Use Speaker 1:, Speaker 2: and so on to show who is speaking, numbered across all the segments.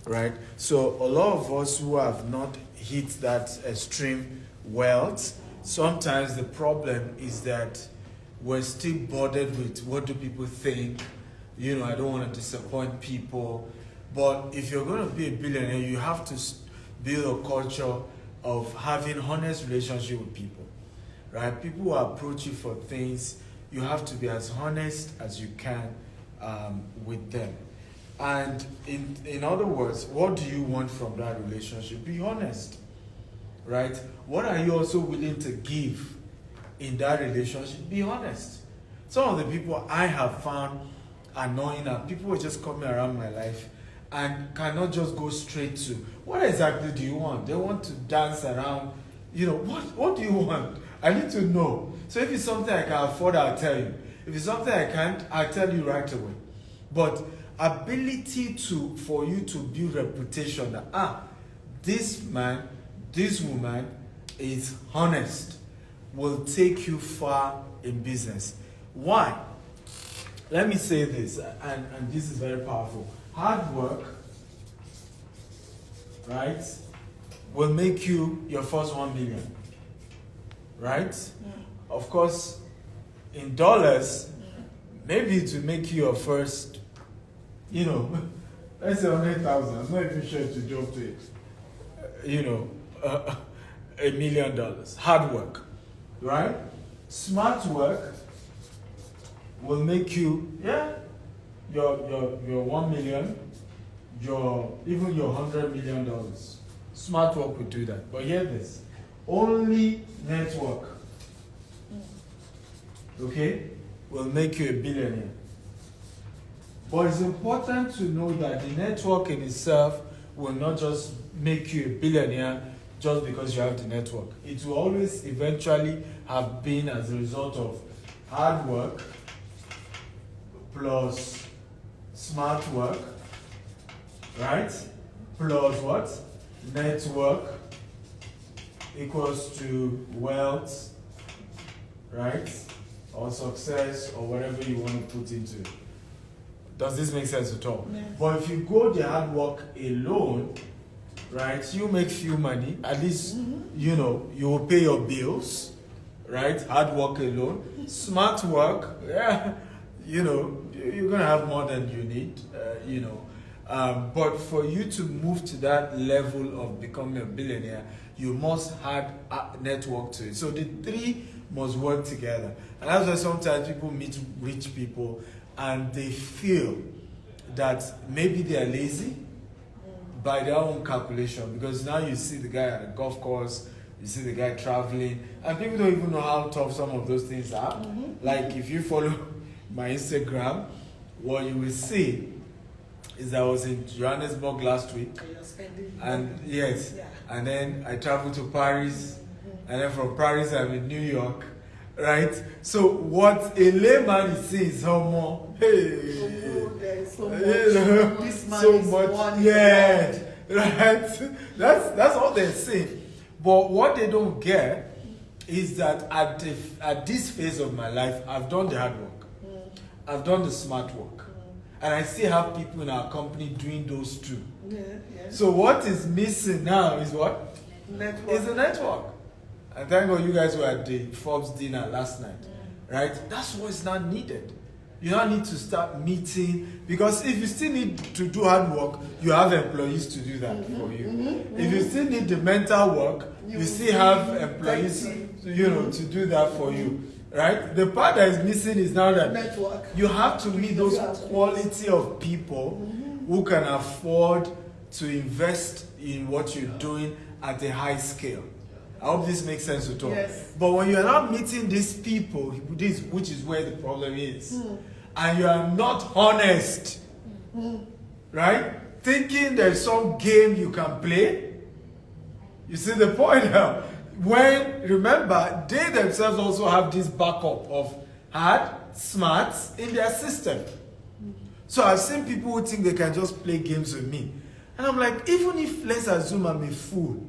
Speaker 1: right? So a lot of us who have not hit that extreme wealth, sometimes the problem is that we're still bothered with what do people think. I don't want to disappoint people. But if you're going to be a billionaire, you have to build a culture of having honest relationship with people, right? People who approach you for things, you have to be as honest as you can with them. And in other words, what do you want from that relationship? Be honest, right? What are you also willing to give in that relationship? Be honest. Some of the people I have found annoying are people who are just coming around my life and cannot just go straight to, what exactly do you want? They want to dance around. What do you want? I need to know. So if it's something I can afford, I'll tell you. If it's something I can't, I'll tell you right away. But ability for you to build reputation that, this man, this woman is honest, will take you far in business. Why? Let me say this, and this is very powerful. Hard work, right, will make you your first 1 million, right? Of course, in dollars, maybe it will make you your first, let's say 100,000. I'm not even sure to jump to it. $1 million. Hard work, right? Smart work will make you, your 1 million, even your $100 million. Smart work will do that. But hear this, only network, okay, will make you a billionaire. But it's important to know that the network in itself will not just make you a billionaire just because you have the network. It will always eventually have been as a result of hard work plus smart work, right? Plus what? Network equals to wealth, right? Or success, or whatever you want to put into it. Does this make sense at all?
Speaker 2: Yes.
Speaker 1: But if you go the hard work alone, right, you make few money, at least, you will pay your bills, right? Hard work alone. Smart work, you're going to have more than you need, but for you to move to that level of becoming a billionaire, you must add a network to it. So the three must work together. And that's why sometimes people meet rich people and they feel that maybe they are lazy by their own calculation, because now you see the guy at a golf course, you see the guy traveling, and people don't even know how tough some of those things are. Like if you follow my Instagram, what you will see is that I was in Johannesburg last week, and and then I traveled to Paris, and then from Paris I'm in New York, right? So what a layman is seeing is how more, so much, right? That's all they're saying. But what they don't get is that at this phase of my life, I've done the hard work, I've done the smart work, and I still have people in our company doing those two. So what is missing now is what?
Speaker 2: Network.
Speaker 1: It's a network. And thank God you guys were at the Forbes dinner last night, right? That's what's not needed. You don't need to start meeting, because if you still need to do hard work, you have employees to do that for you. If you still need the mental work, you still have employees, to do that for you, right? The part that is missing is now that
Speaker 2: network.
Speaker 1: You have to meet those quality of people who can afford to invest in what you're doing at a high scale. I hope this makes sense at all.
Speaker 2: Yes.
Speaker 1: But when you're not meeting these people, which is where the problem is, and you are not honest, right? Thinking there's some game you can play, you see the point now. Remember, they themselves also have this backup of hard, smarts in their system. So I've seen people who think they can just play games with me. And I'm like, even if, let's assume I'm a fool,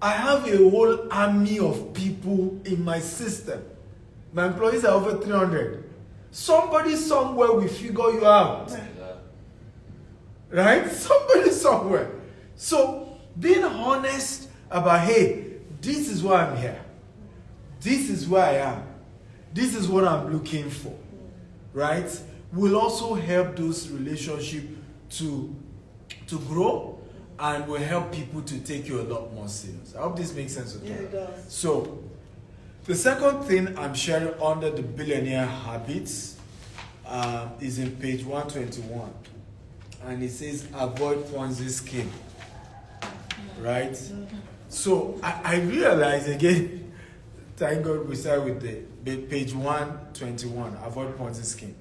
Speaker 1: I have a whole army of people in my system. My employees are over 300. Somebody somewhere will figure you out. right? Somebody somewhere. So being honest about, hey, this is why I'm here. This is where I am. This is what I'm looking for, right? Will also help those relationships to grow, and will help people to take you a lot more serious. I hope this makes sense.
Speaker 2: Yeah, it does.
Speaker 1: So, the second thing I'm sharing under the billionaire habits is in page 121. And it says, avoid Ponzi scheme. Right? Mm-hmm. So, I realize again, thank God we start with the page 121, avoid Ponzi scheme.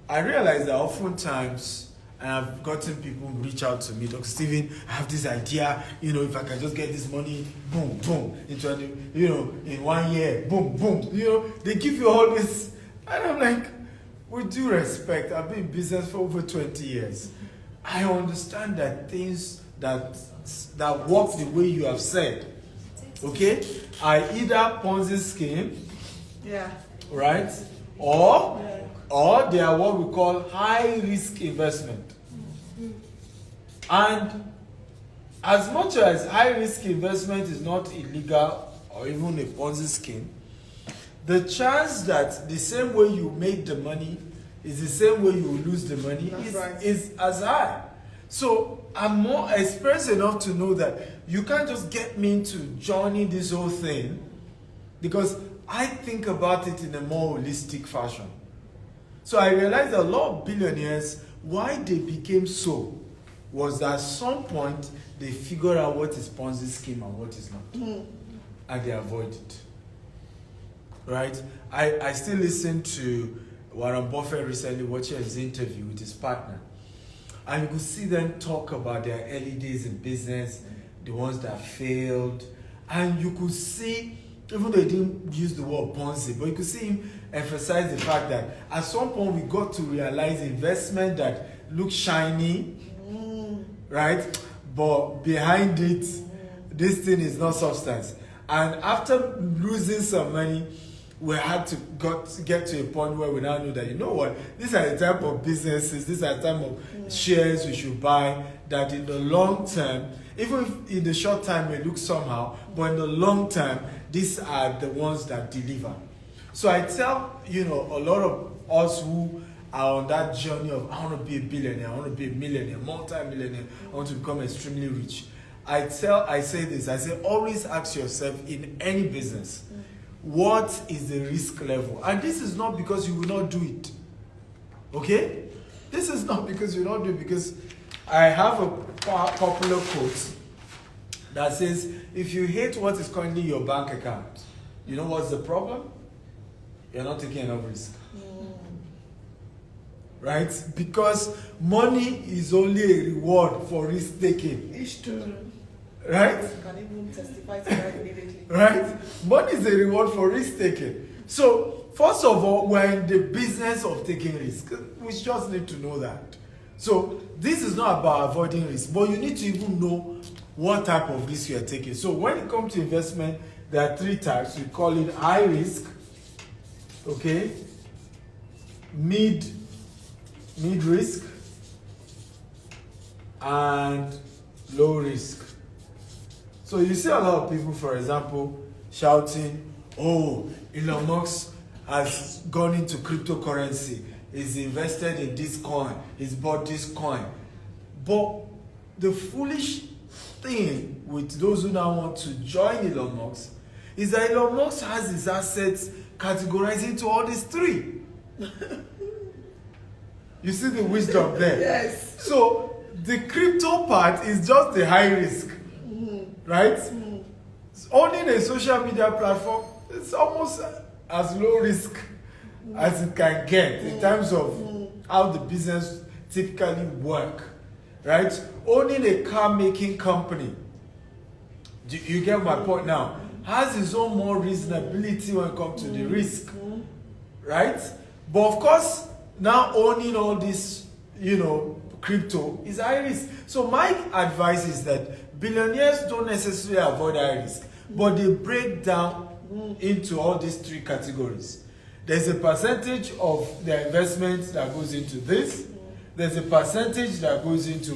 Speaker 1: I realize that oftentimes, and I've gotten people reach out to me, Dr. Stephen, I have this idea, if I can just get this money, boom, boom, in 1 year, boom, boom, they give you all this. And I'm like, with due respect, I've been in business for over 20 years. I understand that things that work the way you have said, okay, are either Ponzi scheme, right, or they are what we call high-risk investment. And as much as high-risk investment is not illegal or even a Ponzi scheme, the chance that the same way you make the money is the same way you lose the money is as high. So I'm more experienced enough to know that you can't just get me into joining this whole thing, because I think about it in a more holistic fashion. So I realized a lot of billionaires, why they became so, was that at some point they figured out what is Ponzi scheme and what is not. And they avoid it. Right? I still listen to Warren Buffett recently watching his interview with his partner. And you could see them talk about their early days in business, the ones that failed. And you could see, even though he didn't use the word Ponzi, but you could see him emphasize the fact that at some point we got to realize investment that looks shiny, right? But behind it, this thing is not substance. And after losing some money, we had to get to a point where we now know that, you know what, these are the type of businesses, these are the type of shares we should buy, that in the long term, even if in the short time it looks somehow, but in the long term, these are the ones that deliver. So I tell, a lot of us who are on that journey of, I want to be a billionaire, I want to be a millionaire, multi-millionaire, I want to become extremely rich. I say, always ask yourself in any business, what is the risk level? And this is not because you will not do it. Okay? This is not because you will not do it, because I have a popular quote that says, if you hate what is currently your bank account, you know what's the problem? You're not taking enough risk. Right? Because money is only a reward for risk taking.
Speaker 2: It's true.
Speaker 1: Right?
Speaker 2: You can even testify to that immediately.
Speaker 1: Right? Money is a reward for risk taking. So, first of all, we're in the business of taking risk. We just need to know that. So, this is not about avoiding risk, but you need to even know what type of risk you are taking. So, when it comes to investment, there are 3 types. We call it high risk, okay, mid risk, and low risk. So you see a lot of people, for example, shouting, oh, Elon Musk has gone into cryptocurrency, he's invested in this coin, he's bought this coin. But the foolish thing with those who now want to join Elon Musk is that Elon Musk has his assets categorized into all these 3. You see the wisdom there?
Speaker 2: Yes.
Speaker 1: So the crypto part is just the high risk, right? Owning a social media platform is almost as low risk as it can get in terms of how the business typically work, right? Owning a car making company, you get my point now, has its own more reasonability when it comes to the risk, right? But of course, now owning all this, crypto is high risk. So my advice is that billionaires don't necessarily avoid high risk, but they break down into all these 3 categories. There's a percentage of their investment that goes into this. there's a percentage that goes into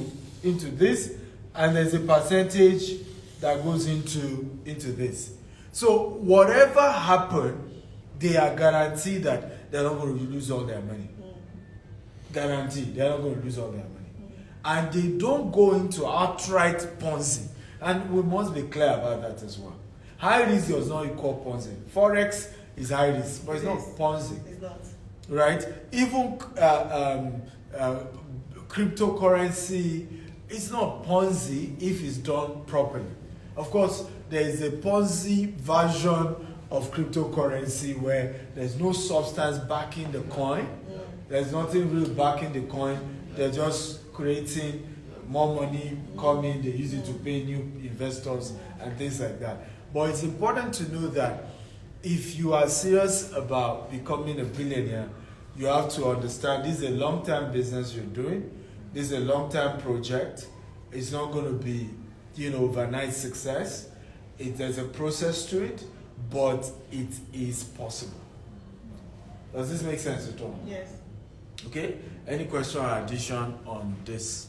Speaker 1: this, and there's a percentage that goes into this. So whatever happened, they are guaranteed that they're not going to lose all their money. Guaranteed, they're not going to lose all their money. And they don't go into outright Ponzi. And we must be clear about that as well. High risk does not equal Ponzi. Forex is high risk, but it's not Ponzi.
Speaker 2: It's not.
Speaker 1: Right? Even cryptocurrency, it's not Ponzi if it's done properly. Of course, there is a Ponzi version of cryptocurrency where there's no substance backing the coin. There's nothing really backing the coin. They're just creating more money coming. They use it to pay new investors and things like that. But it's important to know that if you are serious about becoming a billionaire, you have to understand this is a long-term business you're doing. This is a long-term project. It's not going to be, overnight success. There's a process to it, but it is possible. Does this make sense at all?
Speaker 2: Yes.
Speaker 1: Okay. Any question or addition on this?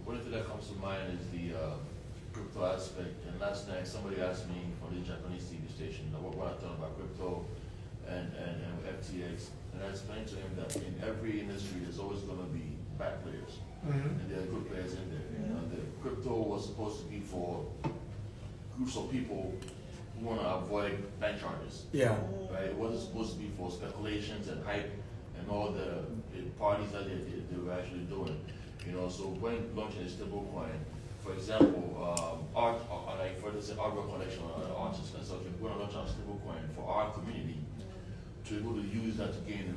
Speaker 3: One thing that comes to mind is the crypto aspect. And last night somebody asked me on the Japanese TV station what I thought about crypto and FTX. And I explained to him that in every industry there's always going to be bad players. And there are good players in there. The crypto was supposed to be for groups of people who want to avoid bank charges.
Speaker 1: Yeah.
Speaker 3: Right? It wasn't supposed to be for speculations and hype and all the parties that they were actually doing. So when launching a stable coin, for example, art, like for instance, artwork collection or artists and such, we're going to launch a stable coin for our community to be able to use that to gain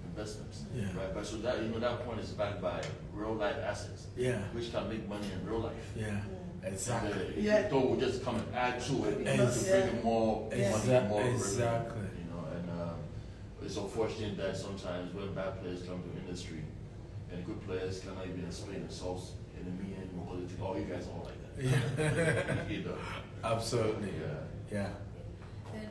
Speaker 3: investments.
Speaker 1: Yeah.
Speaker 3: Right? But so that that coin is backed by real life assets.
Speaker 1: Yeah.
Speaker 3: Which can make money in real life.
Speaker 1: Yeah. Exactly.
Speaker 3: And crypto will just come and add to it to bring in more money and more revenue.
Speaker 1: Exactly.
Speaker 3: And it's unfortunate that sometimes when bad players come to industry and good players cannot even explain themselves in the meeting because they think, oh, you guys are all like that.
Speaker 1: Yeah. Absolutely. Yeah.
Speaker 4: Then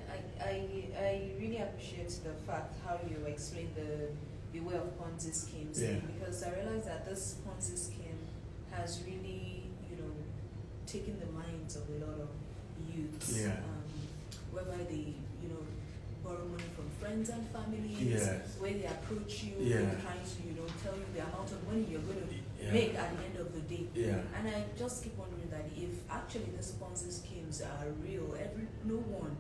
Speaker 4: I really appreciate the fact how you explain the way of Ponzi schemes.
Speaker 1: Yeah.
Speaker 4: Because I realize that this Ponzi scheme has really, taken the minds of a lot of youths.
Speaker 1: Yeah.
Speaker 4: Whereby they, borrow money from friends and families.
Speaker 1: Yes.
Speaker 4: Where they approach you,
Speaker 1: Yeah.
Speaker 4: trying to, tell you the amount of money you're going to
Speaker 1: Yeah.
Speaker 4: make at the end of the day.
Speaker 1: Yeah.
Speaker 4: And I just keep wondering that if actually the Ponzi schemes are real, no one,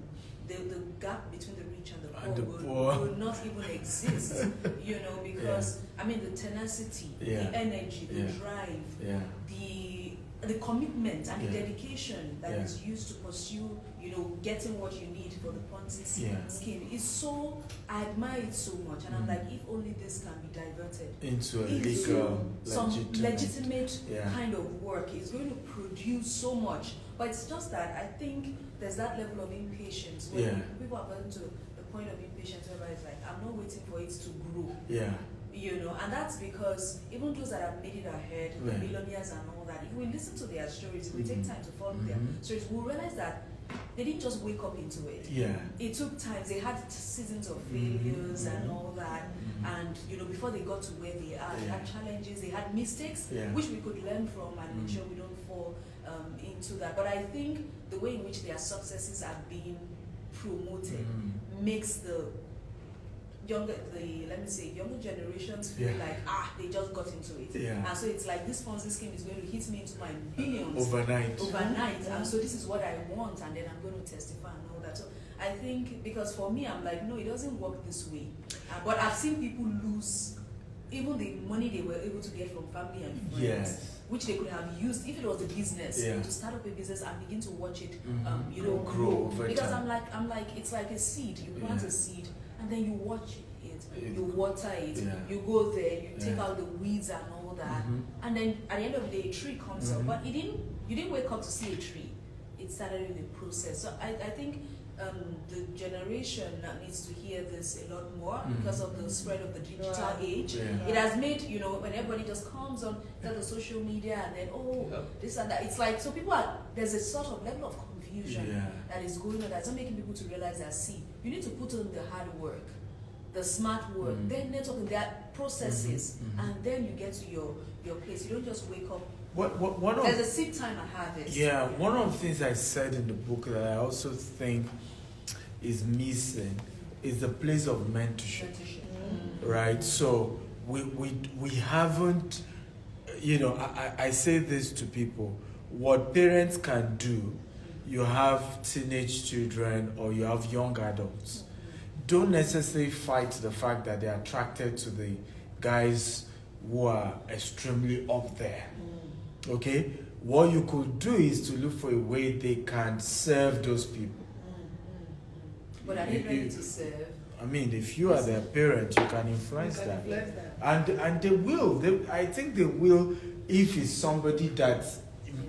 Speaker 4: the gap between the rich and the poor would not even exist, because the tenacity,
Speaker 1: Yeah.
Speaker 4: the energy, the
Speaker 1: Yeah.
Speaker 4: drive,
Speaker 1: Yeah.
Speaker 4: the commitment and the
Speaker 1: Yeah.
Speaker 4: dedication that
Speaker 1: Yeah.
Speaker 4: is used to pursue, getting what you need for the Ponzi
Speaker 1: Yeah.
Speaker 4: scheme is so, I admire it so much, and I'm like, if only this can be diverted
Speaker 1: Into a
Speaker 4: into
Speaker 1: legal,
Speaker 4: some legitimate
Speaker 1: Yeah.
Speaker 4: kind of work, it's going to produce so much. But it's just that I think there's that level of impatience where
Speaker 1: Yeah.
Speaker 4: people are getting to the point of impatience where it's like, I'm not waiting for it to grow.
Speaker 1: Yeah.
Speaker 4: And that's because even those that have made it ahead, the
Speaker 1: Right.
Speaker 4: billionaires and all that, if we listen to their stories, if we take time to follow their
Speaker 1: Mhm.
Speaker 4: stories, we'll realize that they didn't just wake up into it.
Speaker 1: Yeah.
Speaker 4: It took time. They had seasons of failures and all that. And before they got to where they are, they had challenges, they had mistakes,
Speaker 1: Yeah.
Speaker 4: which we could learn from and make sure we don't fall into that. But I think the way in which their successes are being promoted makes the younger generations feel
Speaker 1: Yeah.
Speaker 4: like they just got into it.
Speaker 1: Yeah.
Speaker 4: And so it's like this Ponzi scheme is going to hit me into my billions
Speaker 1: Overnight.
Speaker 4: and so this is what I want, and then I'm going to testify and all that. So I think, because for me, I'm like, no, it doesn't work this way. But I've seen people lose even the money they were able to get from family and friends,
Speaker 1: Yes.
Speaker 4: which they could have used if it was a business,
Speaker 1: Yeah.
Speaker 4: to start up a business and begin to watch it
Speaker 1: Grow over
Speaker 4: because
Speaker 1: time.
Speaker 4: I'm like it's like a seed. You plant
Speaker 1: Yeah.
Speaker 4: a seed and then you watch it, you water it,
Speaker 1: Yeah.
Speaker 4: you go there, you take
Speaker 1: Yeah.
Speaker 4: out the weeds and all that, and then at the end of the day a tree comes up. But you didn't wake up to see a tree. It started in the process. So I think the generation that needs to hear this a lot more because of the spread of the digital age.
Speaker 1: Yeah.
Speaker 4: It has made, when everybody just comes on the social media and then, this and that. It's like, so there's a sort of level of confusion
Speaker 1: Yeah.
Speaker 4: that is going on that's not making people to realize that, see, you need to put in the hard work. the smart work, then networking, there are processes, and then you get to your place. You don't just wake up. There's a seed time at harvest.
Speaker 1: Yeah, one of the things I said in the book that I also think is missing is the place of mentorship. Right? So we haven't, I say this to people, what parents can do, you have teenage children or you have young adults, don't necessarily fight the fact that they're attracted to the guys who are extremely up there. Okay? What you could do is to look for a way they can serve those people.
Speaker 4: But are they ready to serve?
Speaker 1: I mean, if you are their parent, you can influence that. And they will. I think they will if it's somebody that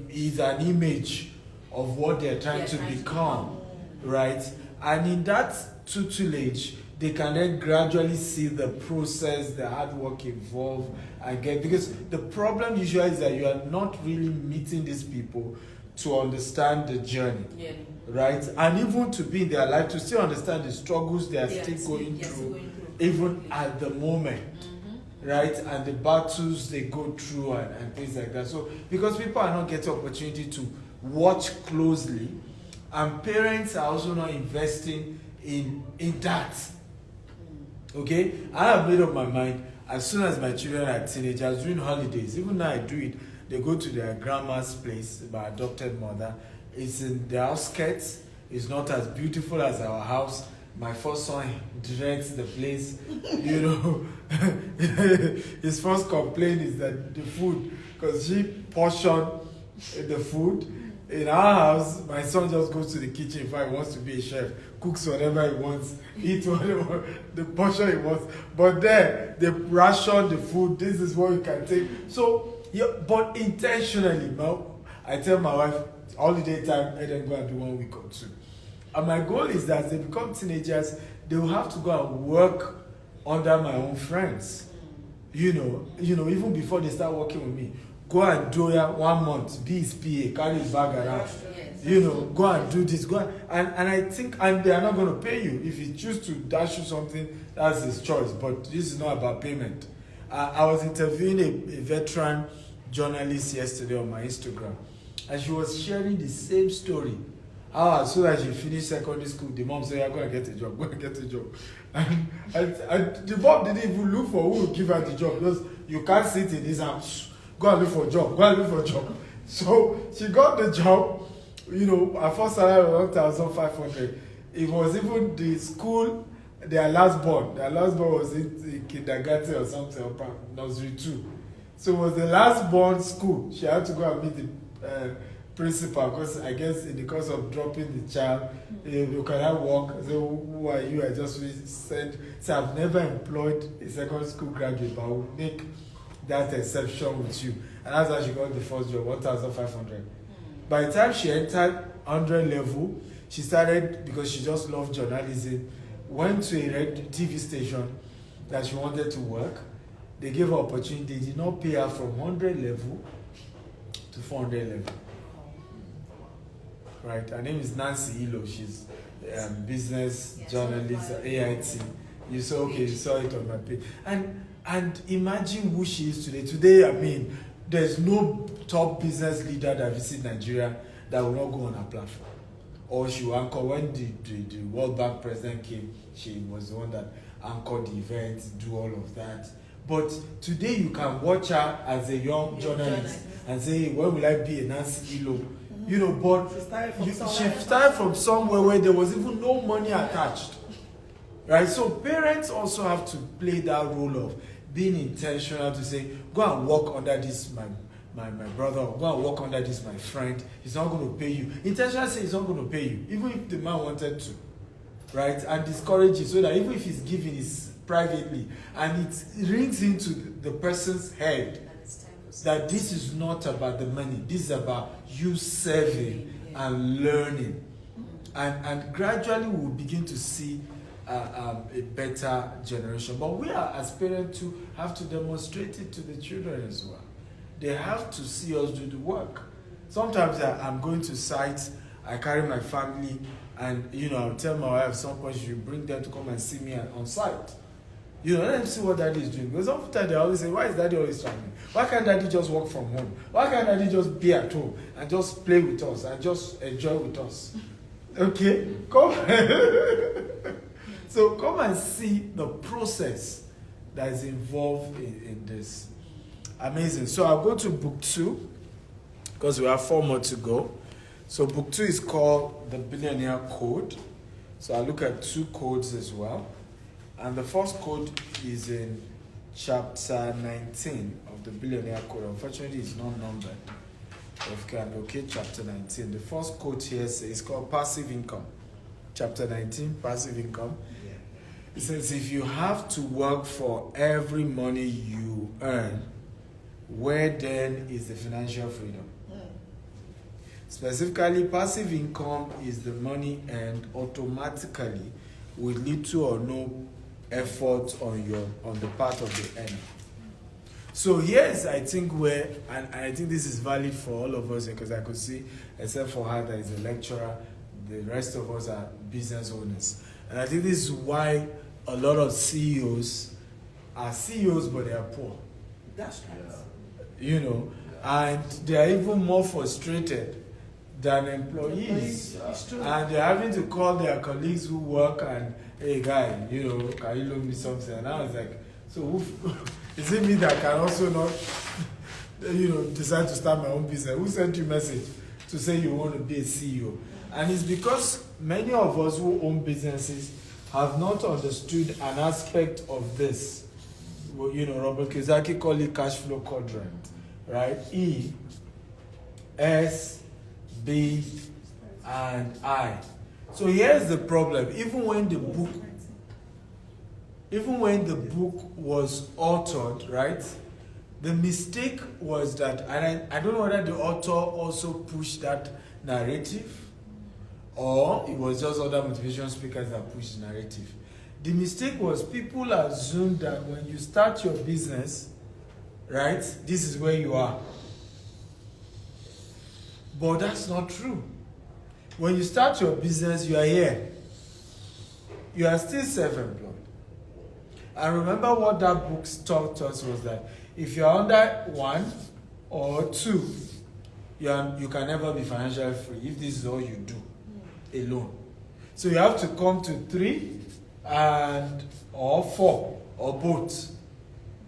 Speaker 1: is an image of what they're trying to become. Right? And in that tutelage, they can then gradually see the process, the hard work involved, and because the problem usually is that you are not really meeting these people to understand the journey. Yeah. Right? And even to be in their life, to still understand the struggles they are still going through, even at the moment. Right? And the battles they go through and things like that. So, because people are not getting opportunity to watch closely, and parents are also not investing in that. Okay? I have made up my mind, as soon as my children are teenagers, during holidays, even now I do it, they go to their grandma's place, my adopted mother. It's in the outskirts. It's not as beautiful as our house. My first son directs the place. His first complaint is that the food, because she portioned the food. In our house, my son just goes to the kitchen if he wants to be a chef, cooks whatever he wants, eat whatever the portion he wants. But there, they ration the food. This is what you can take. So, but intentionally, I tell my wife, holiday time, and then go and do 1 week or 2. And my goal is that as they become teenagers, they will have to go and work under my own friends. Even before they start working with me. Go and do 1 month, be his PA, carry his bag around. Go and do this. And I think, and they are not going to pay you. If you choose to dash you something, that's his choice. But this is not about payment. I was interviewing a veteran journalist yesterday on my Instagram. And she was sharing the same story. As soon as she finished secondary school, the mom said, "I'm going to get a job, go and get a job." And the mom didn't even look for who would give her the job, because you can't sit in this house. Go and look for a job, So she got the job. Her first salary was 1,500. It was even the school, their last born was in kindergarten or something, or nursery 2. So it was the last born school. She had to go and meet the principal, because I guess in the course of dropping the child, you cannot walk. So who are you? I just said, I've never employed a secondary school graduate, but I will make that exception with you. And that's how she got the first job, 1,500. By the time she entered 100 level, she started, because she just loved journalism, went to a TV station that she wanted to work. They gave her opportunity. They did not pay her from 100 level to 400 level. Right? Her name is Nancy Ilo. She's business journalist at AIT. You saw it on my page. And imagine who she is today. Today, I mean, there's no top business leader that visits Nigeria that will not go on her platform. Or she will anchor. When the World Bank president came, she was the one that anchored the event, do all of that. But today you can watch her as a young journalist and say, when will I be a Nancy Ilo? But she started from somewhere where there was even no money attached. Right? So parents also have to play that role of being intentional to say, go and work under this, my brother, or go and work under this, my friend. He's not going to pay you. Intentional say he's not going to pay you, even if the man wanted to. Right? And discourage you, so that even if he's giving, it's privately. And it rings into the person's head that this is not about the money. This is about you serving and learning. And gradually we'll begin to see a better generation. But we are, as parents, to have to demonstrate it to the children as well. They have to see us do the work. Sometimes I'm going to sites, I carry my family, and I'll tell my wife at some point she will bring them to come and see me on site. You know, let them see what daddy is doing. Because sometimes they always say, why is daddy always traveling? Why can't daddy just work from home? Why can't daddy just be at home and just play with us and just enjoy with us? Okay? Come. So come and see the process that is involved in this. Amazing. So I'll go to book 2 because we have 4 more to go. So book 2 is called The Billionaire Code. So I'll look at 2 codes as well. And the first code is in chapter 19 of the Billionaire Code. Unfortunately, it's not numbered. If you can locate chapter 19. The first code here is called passive income. Chapter 19, passive income. It says, if you have to work for every money you earn, where then is the financial freedom? Specifically, passive income is the money earned automatically with little or no effort on the part of the earner. So here's, I think, where, and I think this is valid for all of us, because I could see, except for her that is a lecturer, the rest of us are business owners. And I think this is why a lot of CEOs are CEOs, but they are poor.
Speaker 2: That's right.
Speaker 1: You know, and they are even more frustrated than employees.
Speaker 2: It's true.
Speaker 1: And they're having to call their colleagues who work and, hey guy, you know, can you loan me something? And I was like, so is it me that can also not, you know, decide to start my own business? Who sent you a message to say you want to be a CEO? And it's because many of us who own businesses have not understood an aspect of this. Well, you know, Robert Kiyosaki called it cash flow quadrant, right? E, S, B, and I. So here's the problem. Even when the book was authored, right? The mistake was that, and I don't know whether the author also pushed that narrative, or it was just other motivation speakers that pushed the narrative. The mistake was people assumed that when you start your business, right, this is where you are. But that's not true. When you start your business, you are here. You are still self-employed. And remember what that book taught us was that if you're under 1 or 2, you can never be financially free if this is all you do alone. So you have to come to 3 or 4 or both.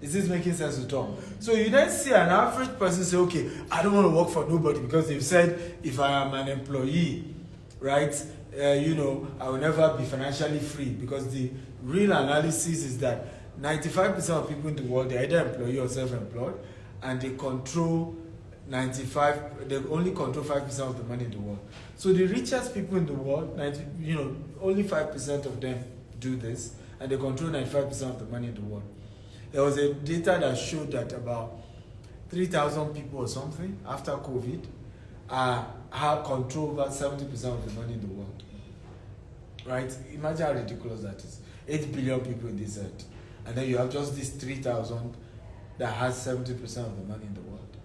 Speaker 1: Is this making sense at all? So you then see an average person say, okay, I don't want to work for nobody because they've said if I am an employee, right, you know, I will never be financially free, because the real analysis is that 95% of people in the world, they're either employee or self-employed, and they only control 5% of the money in the world. So the richest people in the world, only 5% of them do this, and they control 95% of the money in the world. There was a data that showed that about 3,000 people or something after COVID have control over 70% of the money in the world. Right? Imagine how ridiculous that is. 8 billion people in this earth. And then you have just these 3,000 that has 70% of the money in the world.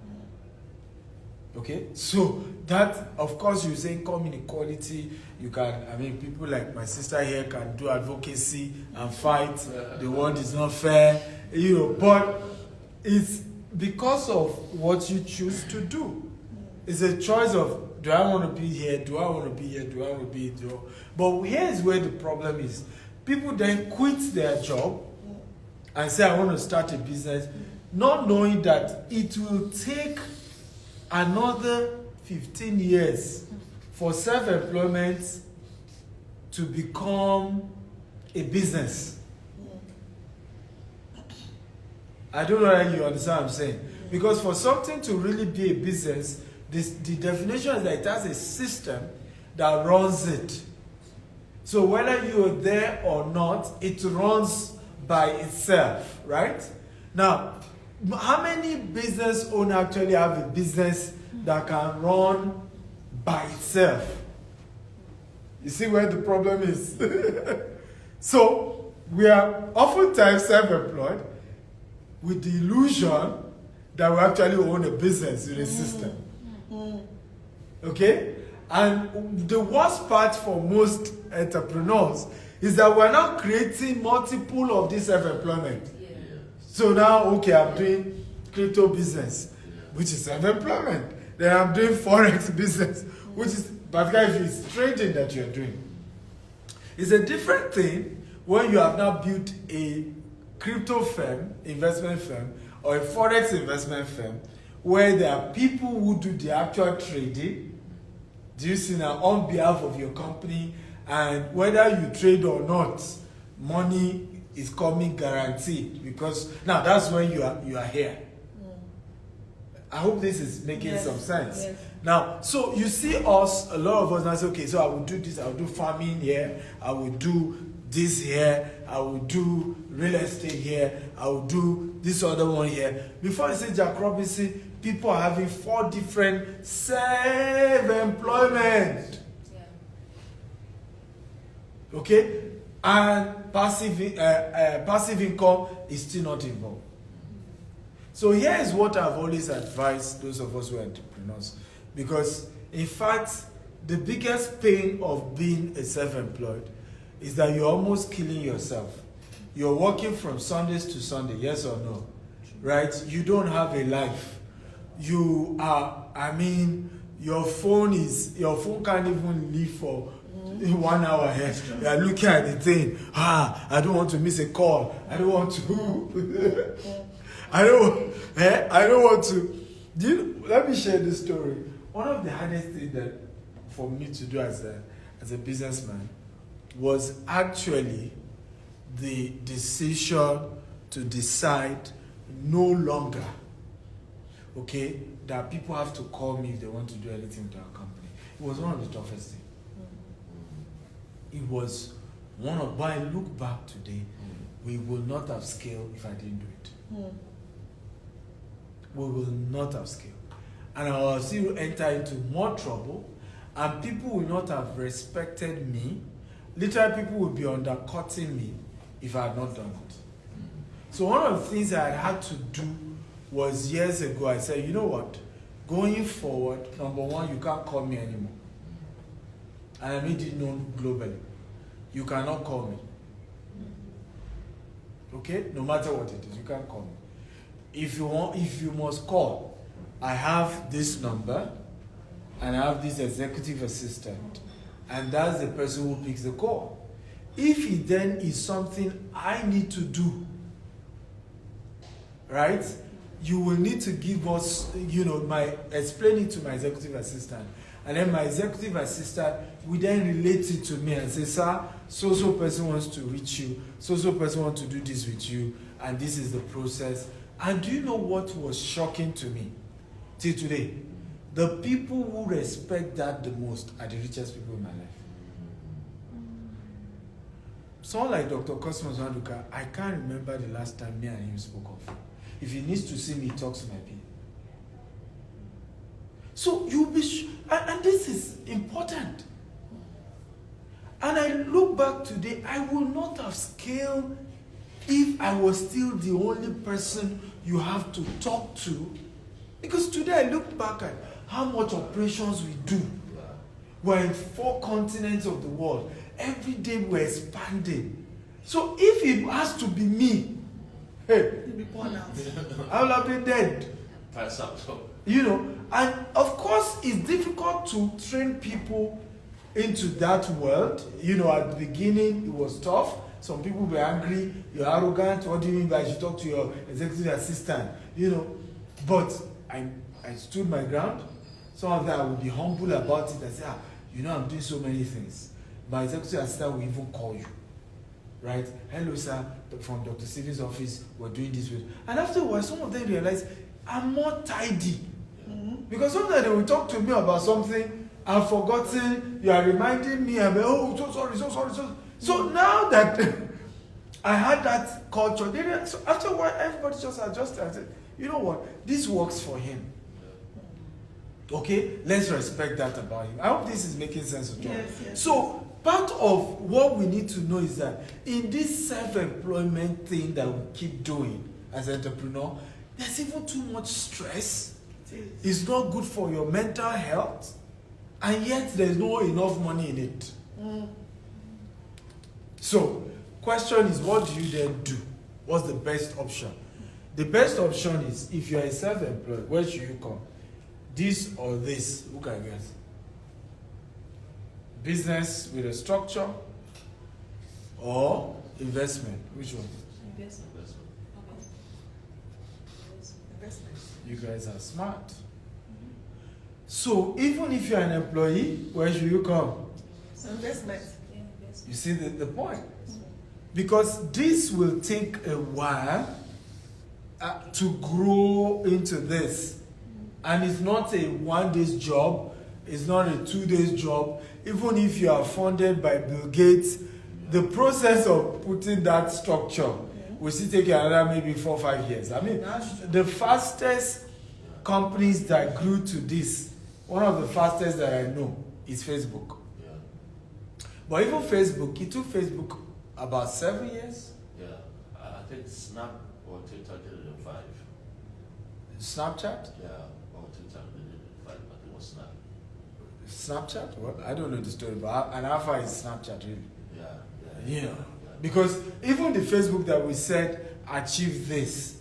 Speaker 1: Okay? So that, of course, you say income inequality, people like my sister here can do advocacy and fight. The world is not fair, but it's because of what you choose to do. It's a choice of, do I want to be here? Do I want to be here? Do I want to be here? But here's where the problem is. People then quit their job and say, I want to start a business, not knowing that it will take another 15 years for self-employment to become a business. I don't know whether you understand what I'm saying. Because for something to really be a business, the definition is that it has a system that runs it. So whether you're there or not, it runs by itself, right? Now, how many business owners actually have a business that can run by itself? You see where the problem is? So, we are oftentimes self-employed with the illusion that we actually own a business in a system. Okay? And the worst part for most entrepreneurs is that we're now creating multiple of this self-employment.
Speaker 4: Yeah.
Speaker 1: So now, okay, I'm doing crypto business, which is self-employment. Then I'm doing forex business, which is, particularly if it's trading that you're doing. It's a different thing when you have now built a crypto firm, investment firm, or a forex investment firm, where there are people who do the actual trading. Do you see now, on behalf of your company, and whether you trade or not, money is coming guaranteed, because now that's when you are here. I hope this is making some sense.
Speaker 2: Yes.
Speaker 1: Now, so you see us, a lot of us now say, okay, so I will do this, I will do farming here, I will do this here, I will do real estate here, I will do this other one here. Before you say Jack Robinson, people are having 4 different self-employment.
Speaker 4: Yeah.
Speaker 1: Okay? And passive income is still not involved. So here is what I've always advised those of us who are entrepreneurs. Because, in fact, the biggest pain of being a self-employed is that you're almost killing yourself. You're working from Sundays to Sunday, yes or no? Right? You don't have a life. You are, your phone can't even live for 1 hour here. You are looking at the thing. I don't want to miss a call. I don't want to. I don't want to. Let me share this story. One of the hardest things that for me to do as a businessman was actually the decision to decide no longer, okay, that people have to call me if they want to do anything with our company. It was one of the toughest things. It was one of, but I look back today, we will not have scaled if I didn't do it. We will not have scaled. And I will still enter into more trouble, and people will not have respected me. Literally, people will be undercutting me if I had not done it. So one of the things I had to do was years ago, I said, you know what? Going forward, number one, you can't call me anymore. And I made it known globally. You cannot call me. Okay? No matter what it is, you can't call me. If you must call, I have this number, and I have this executive assistant, and that's the person who picks the call. If it then is something I need to do, right? You will need to give us, explain it to my executive assistant. And then my executive assistant will then relate it to me and say, sir, so person wants to reach you, so person wants to do this with you, and this is the process. And do you know what was shocking to me till today? The people who respect that the most are the richest people in my life. Someone like Dr. Cosmos Wanduka, I can't remember the last time me and him spoke of. If he needs to see me, he talks to my people. So you'll be, and this is important. And I look back today, I will not have scaled if I was still the only person you have to talk to. Because today I look back at how much operations we do. We're in 4 continents of the world. Every day we're expanding. So if it has to be me, hey,
Speaker 2: You'll be born out.
Speaker 1: I will have been dead.
Speaker 3: Pass up.
Speaker 1: And of course it's difficult to train people into that world. At the beginning it was tough. Some people were angry, you're arrogant, what do you mean by I should talk to your executive assistant? But I stood my ground. Some of them I would be humble about it. I say, I'm doing so many things. My executive assistant will even call you. Right? Hello, sir, from Dr. Stephen's office, we're doing this with. And afterwards, some of them realize I'm more tidy. Because sometimes they will talk to me about something, I've forgotten, you are reminding me, I'm so sorry. So now that I had that culture, so after a while, everybody just adjusted and said, you know what, this works for him. Okay, let's respect that about him. I hope this is making sense to you.
Speaker 2: Yes.
Speaker 1: So part of what we need to know is that in this self-employment thing that we keep doing as an entrepreneur, there's even too much stress. It's not good for your mental health. and yet there's no enough money in it. So, question is, what do you then do? What's the best option? The best option is, if you are a self-employed, where should you come? This or this? Who can guess? Business with a structure or investment? Which one?
Speaker 4: Investment.
Speaker 2: Investment.
Speaker 1: You guys are smart. So even if you're an employee, where should you come?
Speaker 2: Investment.
Speaker 1: You see the point? Because this will take a while to grow into this. And it's not a 1 day's job. It's not a 2 days job. Even if you are funded by Bill Gates, the process of putting that structure will still take another maybe 4 or 5 years. I mean, the fastest companies that grew to this, one of the fastest that I know is Facebook.
Speaker 3: Yeah.
Speaker 1: But even Facebook, it took Facebook about 7 years.
Speaker 3: Yeah. I think Snap or TikTok did it in 5.
Speaker 1: Snapchat?
Speaker 3: Yeah. Or TikTok did it in 5. I think it was Snap.
Speaker 1: Snapchat? Well, I don't know the story, but an alpha is Snapchat, really.
Speaker 3: Yeah.
Speaker 1: Yeah. Because even the Facebook that we said achieved this,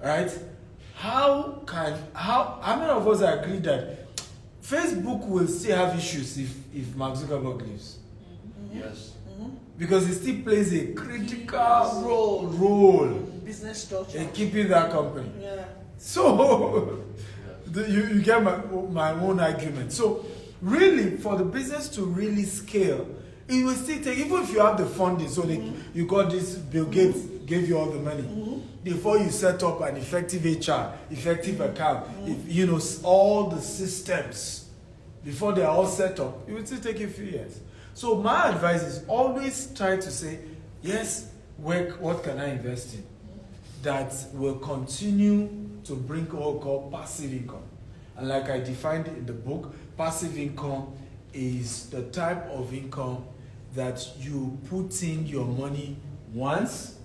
Speaker 1: right? How many of us agree that Facebook will still have issues if Mark Zuckerberg leaves?
Speaker 3: Yes.
Speaker 1: Because it still plays a critical role
Speaker 2: Business structure.
Speaker 1: in keeping that company.
Speaker 2: Yeah.
Speaker 1: So,
Speaker 3: Yeah.
Speaker 1: you get my own argument. So, really, for the business to really scale, it will still take, even if you have the funding, so you got this, Bill Gates gave you all the money. Before you set up an effective HR, effective account, if, all the systems, before they are all set up, it will still take a few years. So my advice is always try to say, yes, what can I invest in that will continue to bring what we call passive income. And like I defined in the book, passive income is the type of income that you put in your money once,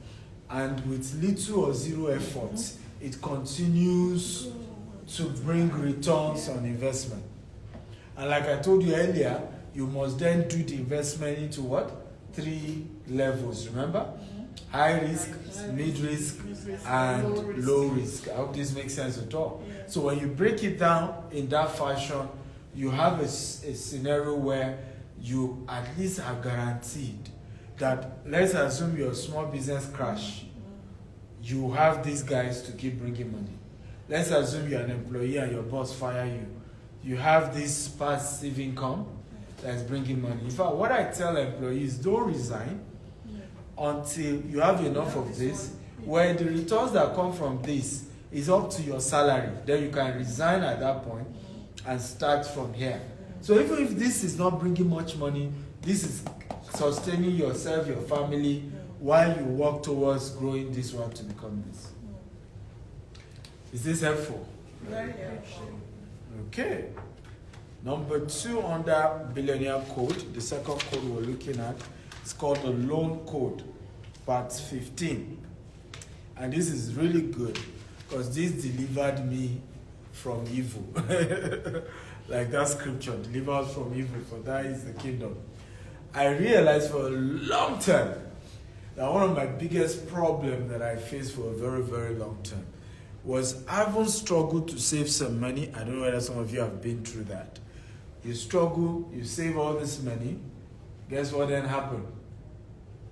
Speaker 1: and with little or zero effort, it continues to bring returns on investment. And like I told you earlier, you must then do the investment into what? 3 levels, remember? High risk, mid risk, and low risk. I hope this makes sense at all. So when you break it down in that fashion, you have a scenario where you at least are guaranteed that, let's assume your small business crash, you have these guys to keep bringing money. Let's assume you're an employee and your boss fire you. You have this passive income that's bringing money. In fact, what I tell employees, don't resign until you have enough of this, where the returns that come from this is up to your salary. Then you can resign at that point and start from here. So even if this is not bringing much money, this is sustaining yourself, your family, while you work towards growing this one to become this. Is this helpful?
Speaker 2: Very helpful.
Speaker 1: Okay. Number 2 under Billionaire Code, the second code we're looking at, is called the Loan Code, part 15. And this is really good because this delivered me from evil. Like that scripture, deliver us from evil, for that is the kingdom. I realized for a long time that one of my biggest problems that I faced for a very, very long time was having struggled to save some money. I don't know whether some of you have been through that. You struggle, you save all this money. Guess what then happened?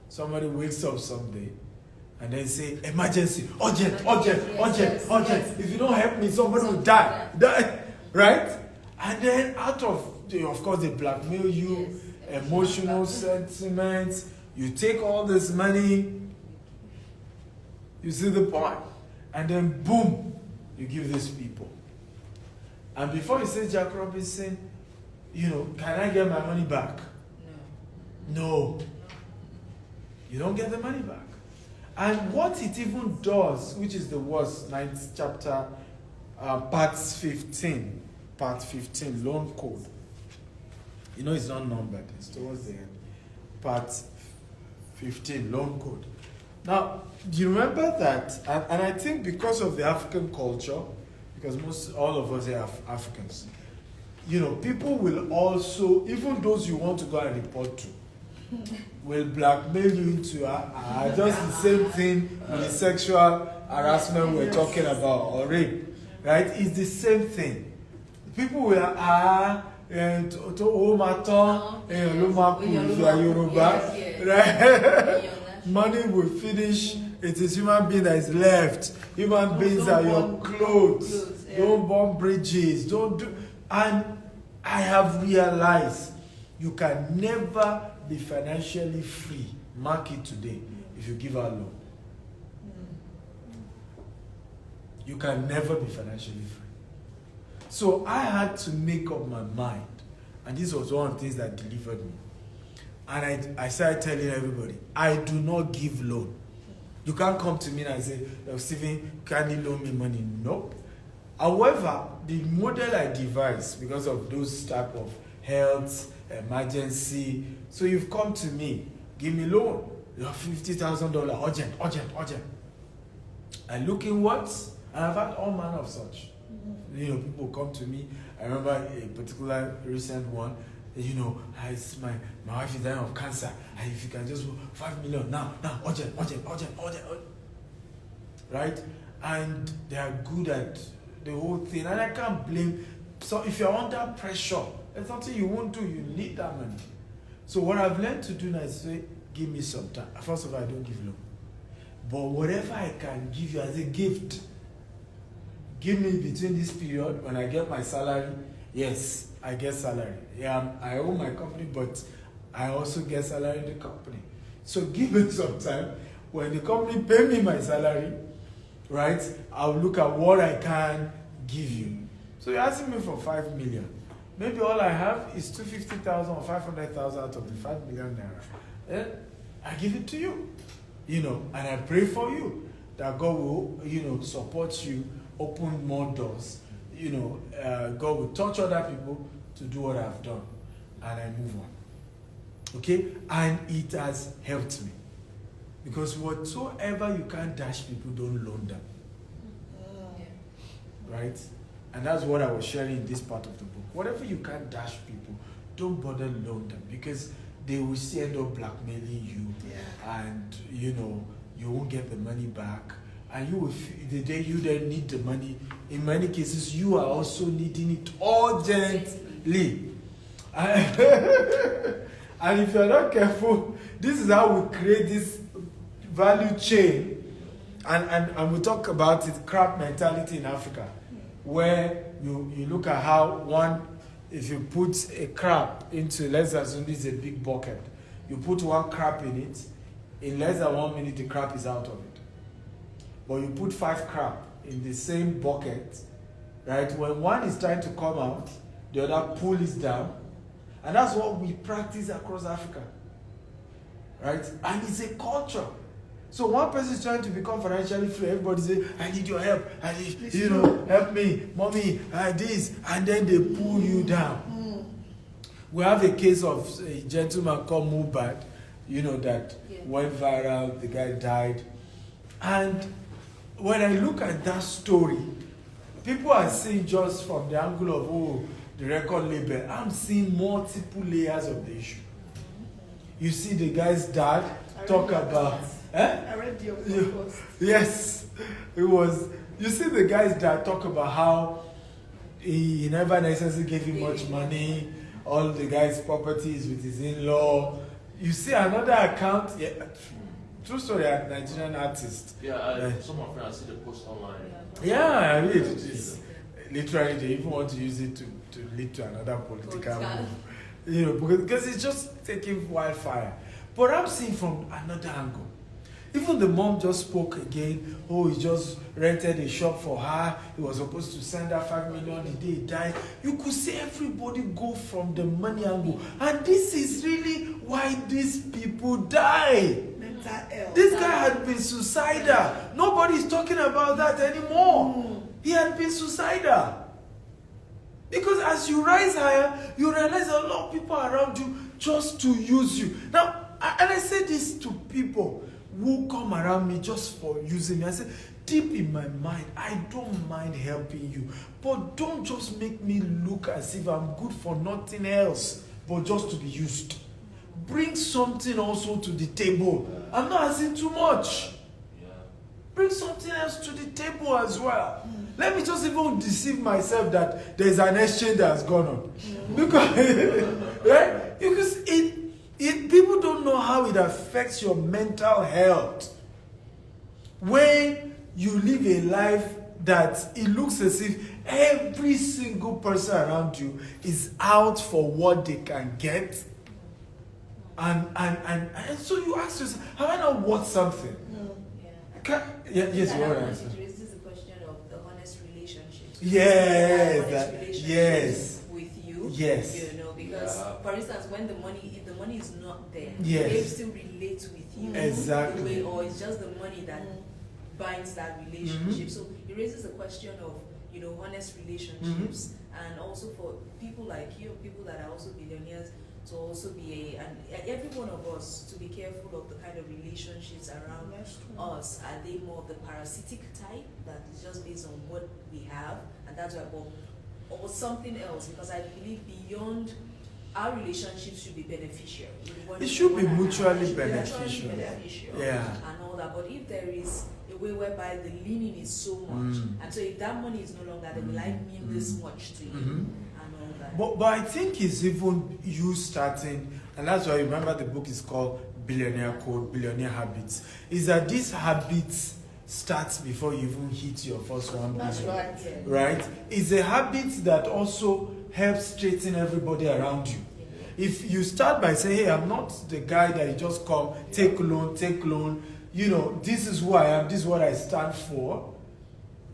Speaker 1: Somebody wakes up someday and then say, emergency, urgent.
Speaker 4: Yes.
Speaker 1: If you don't help me, somebody will die. Right? And then out of course, they blackmail you, emotional sentiments. You take all this money. You see the point? And then boom, you give these people. And before you say Jack Robinson, can I get my money back? No. You don't get the money back. And what it even does, which is the worst, 9th chapter, part 15, loan code. It's not numbered, it's towards the end. Part 15, loan code. Now, do you remember that? And I think because of the African culture, because all of us are Africans, people will also, even those you want to go and report to, will blackmail you into just the same thing with the sexual harassment we're talking about, or rape, right? It's the same thing. People will right? Money will finish. It is human being that is left. Human beings are your clothes. Don't burn bridges. Don't do. And I have realized you can never be financially free. Mark it today. If you give out loan, you can never be financially free. So I had to make up my mind, and this was one of the things that delivered me. And I started telling everybody, I do not give loan. You can't come to me and say, Stephen, can you loan me money? Nope. However, the model I devised, because of those type of health, emergency, so you've come to me, give me loan. You have $50,000, urgent. I look inwards, and I've had all manner of such. People come to me. I remember a particular recent one. My wife is dying of cancer, and if you can just go 5 million now, urgent, right? And they are good at the whole thing, and I can't blame. So if you're under pressure, there's nothing you won't do. You need that money. So what I've learned to do now is say, give me some time. First of all, I don't give loan, but whatever I can give you as a gift, give me between this period when I get my salary. Yes, I get salary. Yeah, I own my company, but I also get salary in the company. So give me some time. When the company pay me my salary, right, I'll look at what I can give you. So you're asking me for 5 million. Maybe all I have is 250,000 or 500,000 out of the 5 million naira. Then I give it to you, and I pray for you that God will, support you, open more doors. God will touch other people to do what I've done, and I move on. Okay? And it has helped me. Because whatsoever you can't dash people, don't loan them. Right? And that's what I was sharing in this part of the book. Whatever you can't dash people, don't bother loan them, because they will still end up blackmailing you. Yeah. And, you won't get the money back. And you will the day you then need the money, in many cases, you are also needing it urgently. And if you're not careful, this is how we create this value chain. And we talk about it, crab mentality in Africa, where you look at how if you put a crab into, let's assume this is a big bucket, you put one crab in it, in less than 1 minute, the crab is out of it. But you put 5 crab in the same bucket, right? When one is trying to come out, the other pull it down. And that's what we practice across Africa, right? And it's a culture. So one person is trying to become financially free, everybody say, I need your help. I need, help me, mommy, this. And then they pull you down. We have a case of a gentleman called Mubad, that went viral, the guy died. And when I look at that story, people are seeing just from the angle of, the record label. I'm seeing multiple layers of the issue. You see the guy's dad talk about...
Speaker 2: I read your post.
Speaker 1: Yes. It was... You see the guy's dad talk about how he never necessarily gave him much money. All the guy's properties with his in-law. You see another account... Yeah, true story, a Nigerian artist.
Speaker 3: Yeah, some of them I see the post online.
Speaker 1: Yeah, I read it. Literally, they even want to use it to lead to another political move. Because it's just taking wildfire. But I'm seeing from another angle. Even the mom just spoke again. He just rented a shop for her. He was supposed to send her 5 million the day he died. You could see everybody go from the money angle. And this is really why these people die.
Speaker 2: Mental health.
Speaker 1: This guy had been suicidal. Nobody's talking about that anymore. He had been suicidal. Because as you rise higher, you realize a lot of people around you just to use you. Now, and I say this to people who come around me just for using me. I say, deep in my mind, I don't mind helping you. But don't just make me look as if I'm good for nothing else, but just to be used. Bring something also to the table. I'm not asking too much. Bring something else to the table as well. Let me just even deceive myself that there's an exchange that's gone on. Because, right? Because people don't know how it affects your mental health. When you live a life that it looks as if every single person around you is out for what they can get. And so you ask yourself, have I not worth something? Yes, you are.
Speaker 4: It raises the question of the honest relationships.
Speaker 1: Yes.
Speaker 4: With you.
Speaker 1: Yes.
Speaker 4: You know, because for instance, when if the money is not there,
Speaker 1: yes,
Speaker 4: they still relate with you.
Speaker 1: Exactly.
Speaker 4: Or it's just the money that binds that relationship. So it raises the question of, honest relationships, and also for people like you, people that are also billionaires, to also be and every one of us to be careful of the kind of relationships around us. Are they more of the parasitic type that is just based on what we have, and that's why, or something else? Because I believe beyond our relationships should be beneficial.
Speaker 1: It should be mutually beneficial.
Speaker 4: And all that. But if there is a way whereby the leaning is so much, and so if that money is no longer there, will I mean this much to you?
Speaker 1: But I think it's even you starting, and that's why I remember the book is called Billionaire Code, Billionaire Habits. Is that these habits starts before you even hit your first 1 billion.
Speaker 2: That's right.
Speaker 1: Right? It's a habit that also helps straighten everybody around you. If you start by saying, hey, I'm not the guy that you just come, take loan, this is who I am, this is what I stand for,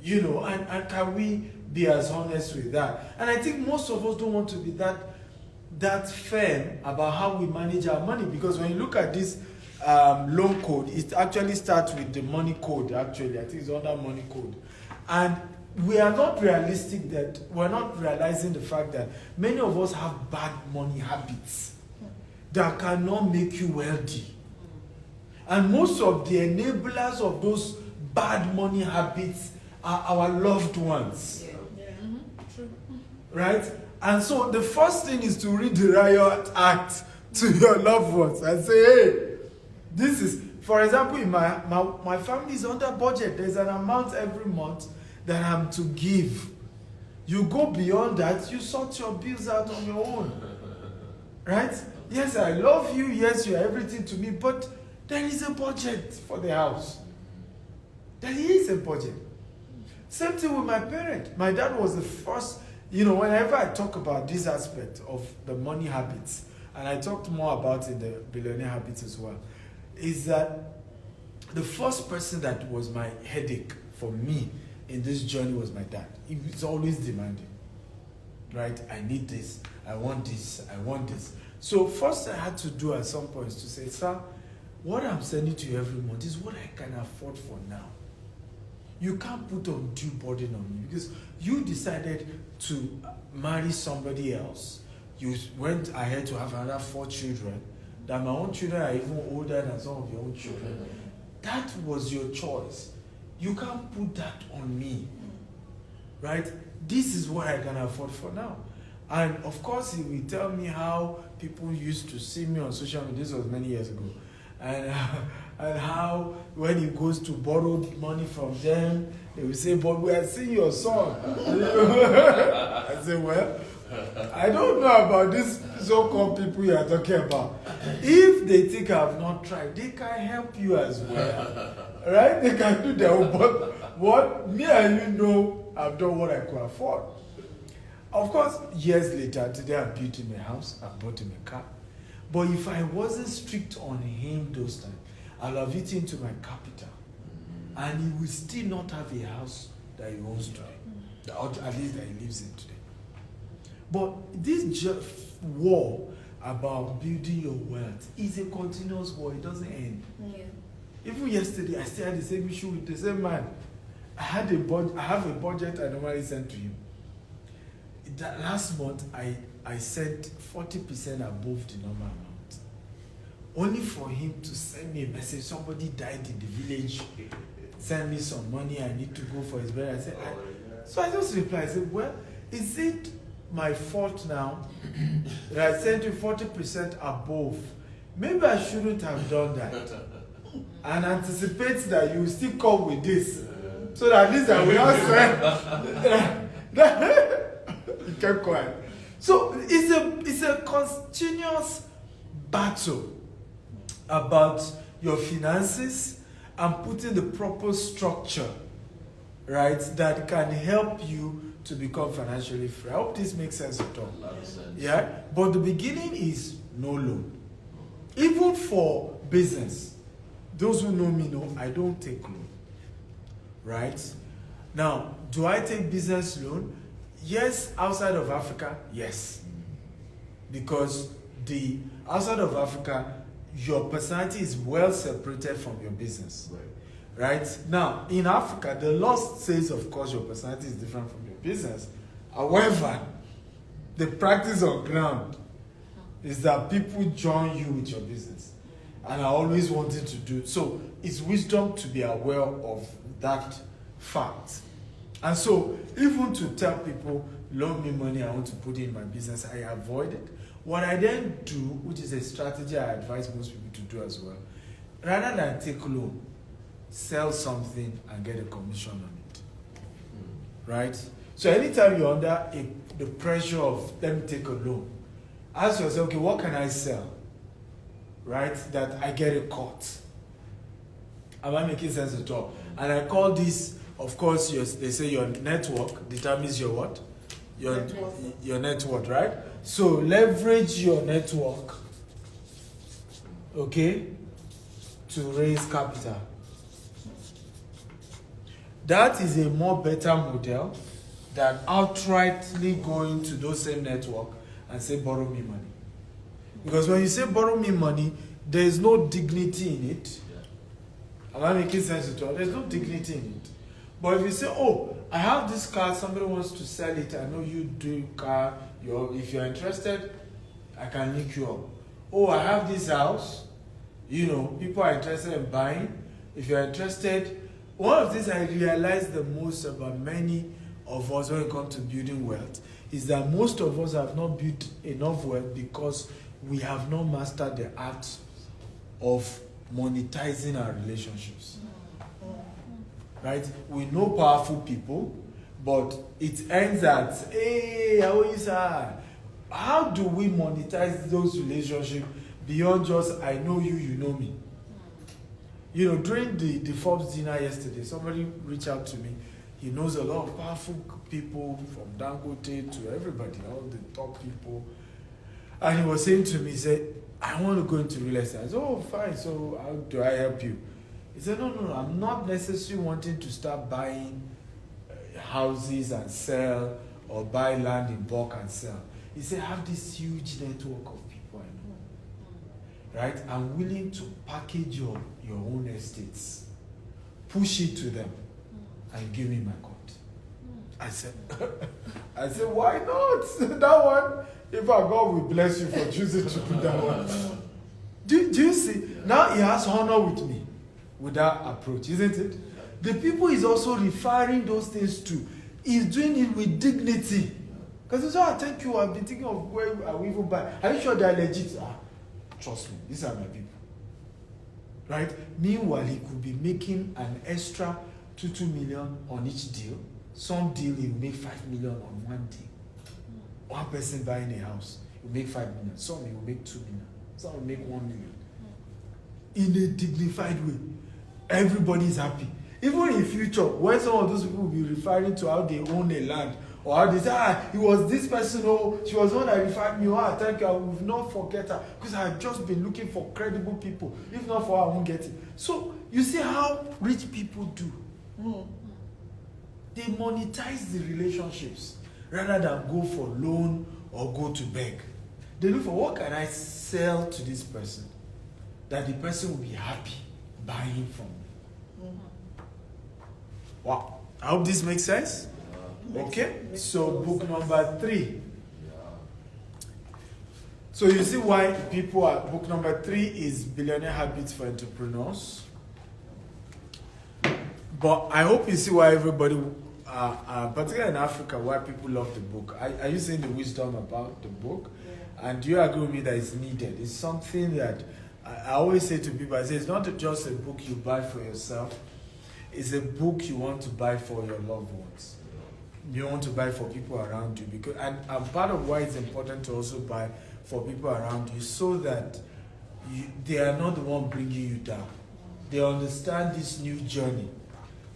Speaker 1: and can we be as honest with that? And I think most of us don't want to be that firm about how we manage our money, because when you look at this loan code, it actually starts with the money code. Actually, I think it's under money code, and we are not realistic that we're not realizing the fact that many of us have bad money habits that cannot make you wealthy, and most of the enablers of those bad money habits are our loved ones. Right? And so the first thing is to read the riot act to your loved ones and say, hey, this is, for example, in my family is under budget. There's an amount every month that I'm to give. You go beyond that, you sort your bills out on your own. Right? Yes, I love you. Yes, you're everything to me. But there is a budget for the house. There is a budget. Same thing with my parent. My dad was the first, whenever I talk about this aspect of the money habits, and I talked more about in the billionaire habits as well, is that the first person that was my headache for me in this journey was my dad. He was always demanding, right? I need this, I want this, I want this. So first I had to do at some point to say, sir, what I'm sending to you every month is what I can afford for now. You can't put undue burden on me, because you decided to marry somebody else. You went ahead to have another 4 children, that my own children are even older than some of your own children. That was your choice. You can't put that on me, right? This is what I can afford for now. And of course, he will tell me how people used to see me on social media. This was many years ago. And how when he goes to borrow money from them, they will say, but we are seeing your son. I say, well, I don't know about this so-called people you are talking about. If they think I have not tried, they can help you as well. Right? They can do their own. But what me and I've done what I could afford. Of course, years later, today I built him a house, I bought him a car. But if I wasn't strict on him those times, I'll have it into my capital. And he will still not have a house that he owns today. Or at least that he lives in today. But this war about building your wealth is a continuous war. It doesn't end.
Speaker 4: Yeah.
Speaker 1: Even yesterday, I still had the same issue with the same man. I have a budget I normally send to him. That last month, I sent 40% above the normal amount. Only for him to send me a message, somebody died in the village send me some money, I need to go for his birthday. I said, so I just replied, I said, well, is it my fault now that I sent you 40% above? Maybe I shouldn't have done that. And anticipate that you will still come with this. So that at least I will not send. He kept quiet. So it's a continuous battle about your finances and putting the proper structure, right, that can help you to become financially free. I hope this makes sense at all.
Speaker 3: A lot of sense.
Speaker 1: Yeah, but the beginning is no loan. Even for business, those who know me know I don't take loan. Right? Now, do I take business loan? Yes, outside of Africa, yes. Because the outside of Africa, your personality is well separated from your business. Right? Now, in Africa, the law says, of course, your personality is different from your business. However, the practice on ground is that people join you with your business and are always wanting to do. So it's wisdom to be aware of that fact. And so even to tell people, loan me money, I want to put it in my business, I avoid it. What I then do, which is a strategy I advise most people to do as well, rather than take loan, sell something and get a commission on it. Right? So anytime you're under the pressure of, let me take a loan, ask yourself, okay, what can I sell? Right? That I get a cut. Am I making sense at all? And I call this, of course, they say your network determines your what? Your network, right? So leverage your network, okay, to raise capital. That is a more better model than outrightly going to those same network and say, borrow me money. Because when you say borrow me money, there is no dignity in it. Am I making sense at all? There's no dignity in it. But if you say, oh, I have this car, somebody wants to sell it, I know you do car, if you're interested, I can link you up. Oh, I have this house, people are interested in buying. If you're interested, one of the things I realize the most about many of us when it comes to building wealth is that most of us have not built enough wealth because we have not mastered the art of monetizing our relationships. Right? We know powerful people, but it ends at, hey, how is that? How do we monetize those relationships beyond just, I know you, you know me? During the Forbes dinner yesterday, somebody reached out to me. He knows a lot of powerful people from Dangote to everybody, all the top people. And he was saying to me, he said, I want to go into real estate. I said, oh, fine, so how do I help you? He said, no, I'm not necessarily wanting to start buying houses and sell or buy land in bulk and sell. He said, I have this huge network of people I know. Right? I'm willing to package your own estates, push it to them, and give me my cut. I said, why not? That one, if our God will bless you for choosing to do that one. Do you see? Now he has honor with me with that approach, isn't it? The people he's also referring those things to, he's doing it with dignity. Because he's like, thank you, I've been thinking of where I will even buy. Are you sure they're legit? Trust me, these are my people. Right? Meanwhile, he could be making an extra 2 million on each deal. Some deal he will make 5 million on one deal. One person buying a house will make 5 million. Some he will make 2 million. Some will make 1 million. In a dignified way. Everybody is happy. Even in future, when some of those people will be referring to how they own a land, or how they say, it was this person, she was the one that referred me, thank you, I will not forget her, because I have just been looking for credible people. If not for her, I won't get it. So, you see how rich people do. They monetize the relationships, rather than go for loan or go to beg. They look for, what can I sell to this person, that the person will be happy buying from me. Wow. I hope this makes sense. Okay, so book number 3. So you see why people are, book number 3 is Billionaire Habits for Entrepreneurs. But I hope you see why everybody, particularly in Africa, why people love the book. Are you seeing the wisdom about the book?
Speaker 2: Yeah.
Speaker 1: And do you agree with me that it's needed? It's something that I always say to people, I say it's not just a book you buy for yourself, it's a book you want to buy for your loved ones. You want to buy for people around you. And part of why it's important to also buy for people around you so that they are not the one bringing you down. They understand this new journey.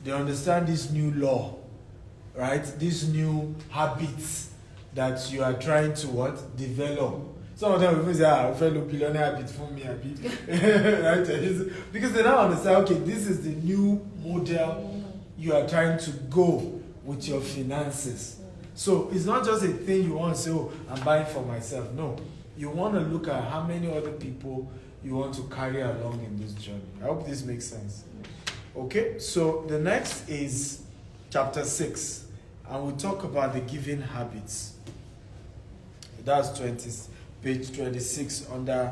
Speaker 1: They understand this new law, right? These new habits that you are trying to what? Develop. Some of them will say, fellow billionaire habit for me, right? Because they now understand, okay, this is the new model you are trying to go with your finances. So it's not just a thing you want to say, oh, I'm buying for myself. No. You want to look at how many other people you want to carry along in this journey. I hope this makes sense. Okay, so the next is chapter 6, and we'll talk about the giving habits. That's page 26 under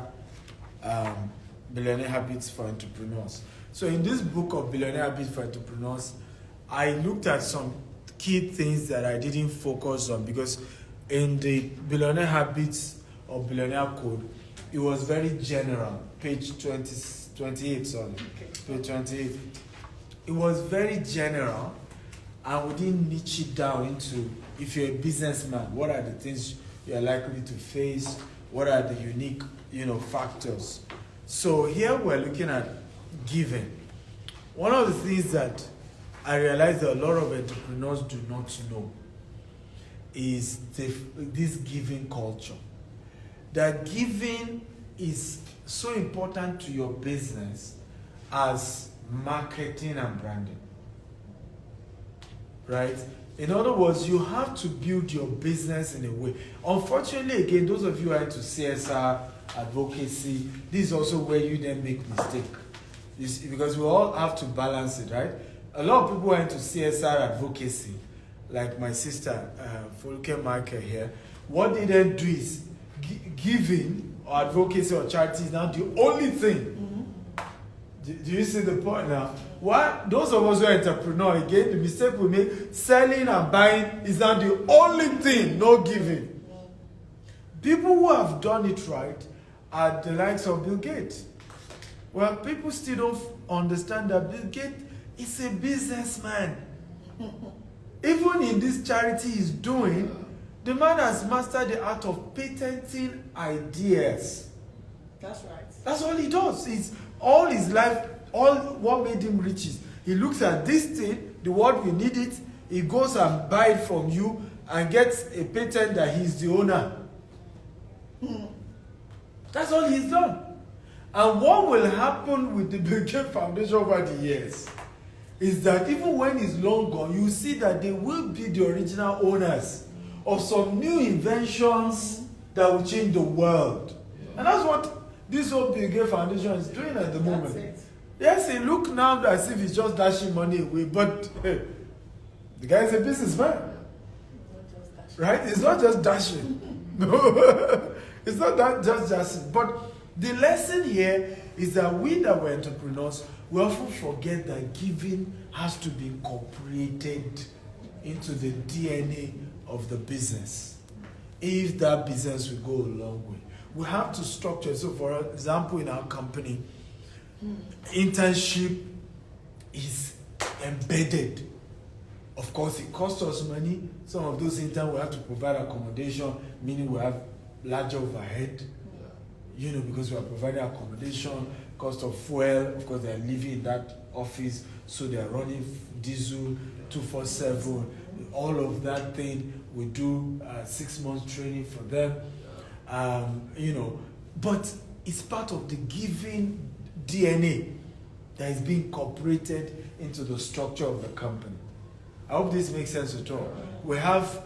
Speaker 1: Billionaire Habits for Entrepreneurs. So in this book of Billionaire Habits for Entrepreneurs, I looked at some key things that I didn't focus on because in the Billionaire Habits or Billionaire Code, it was very general. Page 28, sorry.
Speaker 2: Okay.
Speaker 1: Page 28. It was very general, and we didn't niche it down into, if you're a businessman, what are the things you're likely to face? What are the unique, factors? So here we're looking at giving. One of the things that I realized that a lot of entrepreneurs do not know is this giving culture. That giving is so important to your business as marketing and branding. Right? In other words, you have to build your business in a way. Unfortunately, again, those of you who are into CSR, advocacy, this is also where you then make mistake. Because we all have to balance it, right? A lot of people are into CSR advocacy, like my sister, Folke Michael here. What they then do is giving or advocacy or charity is now the only thing. Do you see the point now? What those of us who are entrepreneurs, again, the mistake we make, selling and buying is now the only thing, no giving. People who have done it right are the likes of Bill Gates. Well, people still don't understand that Bill Gates is a businessman. Even in this charity he's doing, the man has mastered the art of patenting ideas.
Speaker 2: That's right.
Speaker 1: That's all he does. It's all his life, all what made him rich is he looks at this thing, the world will need it, he goes and buys it from you and gets a patent that he's the owner. That's all he's done. And what will happen with the Bill Gates Foundation over the years is that even when he's long gone, you see that they will be the original owners of some new inventions that will change the world. Yeah. And that's what this whole Bill Gates Foundation is doing at the moment.
Speaker 2: It.
Speaker 1: Yes, it looks now as if he's just dashing money away, but hey, the guy is a businessman. Right? It's not just dashing. No, it's not that just dashing. But the lesson here is that we that were entrepreneurs, we often forget that giving has to be incorporated into the DNA of the business. If that business will go a long way. We have to structure. So for example, in our company, internship is embedded. Of course, it costs us money. Some of those interns will have to provide accommodation, meaning we have larger overhead, because we are providing accommodation, cost of fuel, of course they are living in that office, so they are running diesel 24/7, all of that thing. We do 6 months training for them, but it's part of the giving DNA that is being incorporated into the structure of the company. I hope this makes sense at all. We have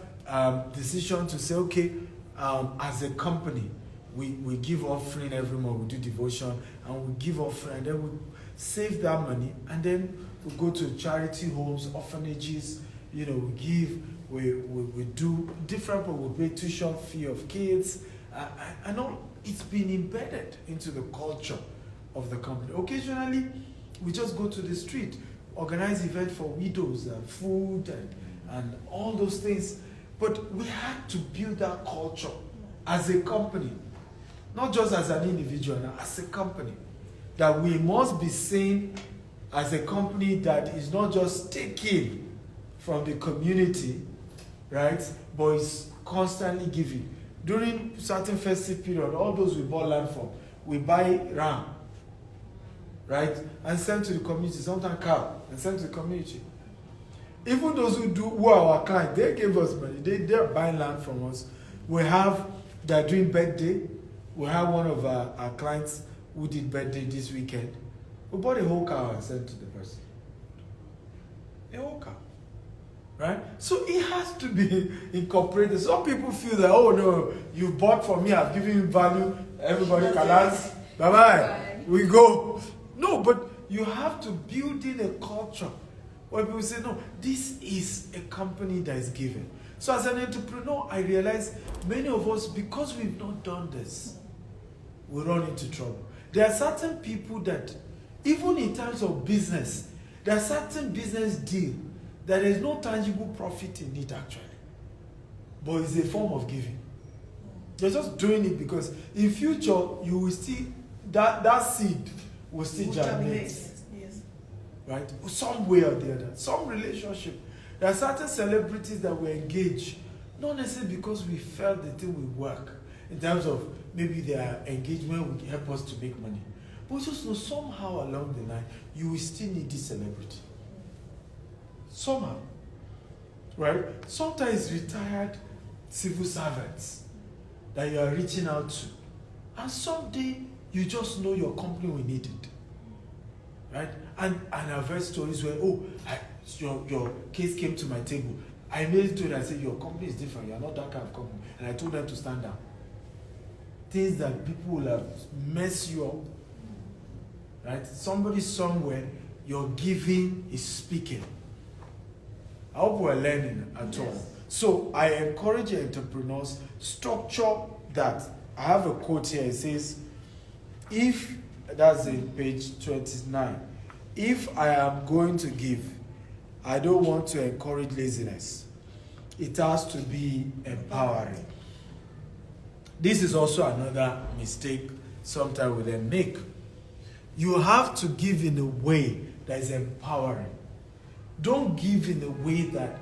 Speaker 1: decision to say, okay, as a company, we give offering every month, we do devotion, and we give offering, and then we save that money, and then we go to charity homes, orphanages, we give, we do different, but we pay tuition fee of kids, and all. It's been embedded into the culture of the company. Occasionally, we just go to the street. organize events for widows and food and all those things. But we had to build that culture as a company, not just as an individual, as a company, that we must be seen as a company that is not just taking from the community, right, but is constantly giving. During certain festive period, all those we bought land from, we buy ram, right, and send to the community, sometimes cow, and send to the community. Even those who are our clients, they gave us money. They're buying land from us. They're doing birthday. We have one of our clients who did birthday this weekend. We bought a whole cow and sent to the person. A whole cow. Right? So it has to be incorporated. Some people feel that, oh no, you bought for me, I've given you value, everybody kalas, bye-bye, we go. No, but you have to build in a culture where people say, no, this is a company that is giving. So as an entrepreneur, I realize many of us, because we've not done this, we run into trouble. There are certain people that, even in terms of business, there are certain business deals that there is no tangible profit in it actually. But it's a form of giving. They're just doing it because in future, you will still, that seed will still germinate.
Speaker 2: Yes.
Speaker 1: Right? Some way or the other. Some relationship. There are certain celebrities that we engage, not necessarily because we felt the thing will work, in terms of maybe their engagement would help us to make money. But just know somehow along the line, you will still need this celebrity. Somehow. Right? Sometimes retired civil servants that you are reaching out to. And someday, you just know your company will need it. Right? And I've heard stories where, your case came to my table. I made it to it and said, your company is different. You are not that kind of company. And I told them to stand down. Things that people will have messed you up. Right? Somebody somewhere, your giving is speaking. I hope we're learning at all. So I encourage entrepreneurs, structure that. I have a quote here. It says, that's in page 29. If I am going to give, I don't want to encourage laziness. It has to be empowering. This is also another mistake sometimes we then make. You have to give in a way that is empowering. Don't give in a way that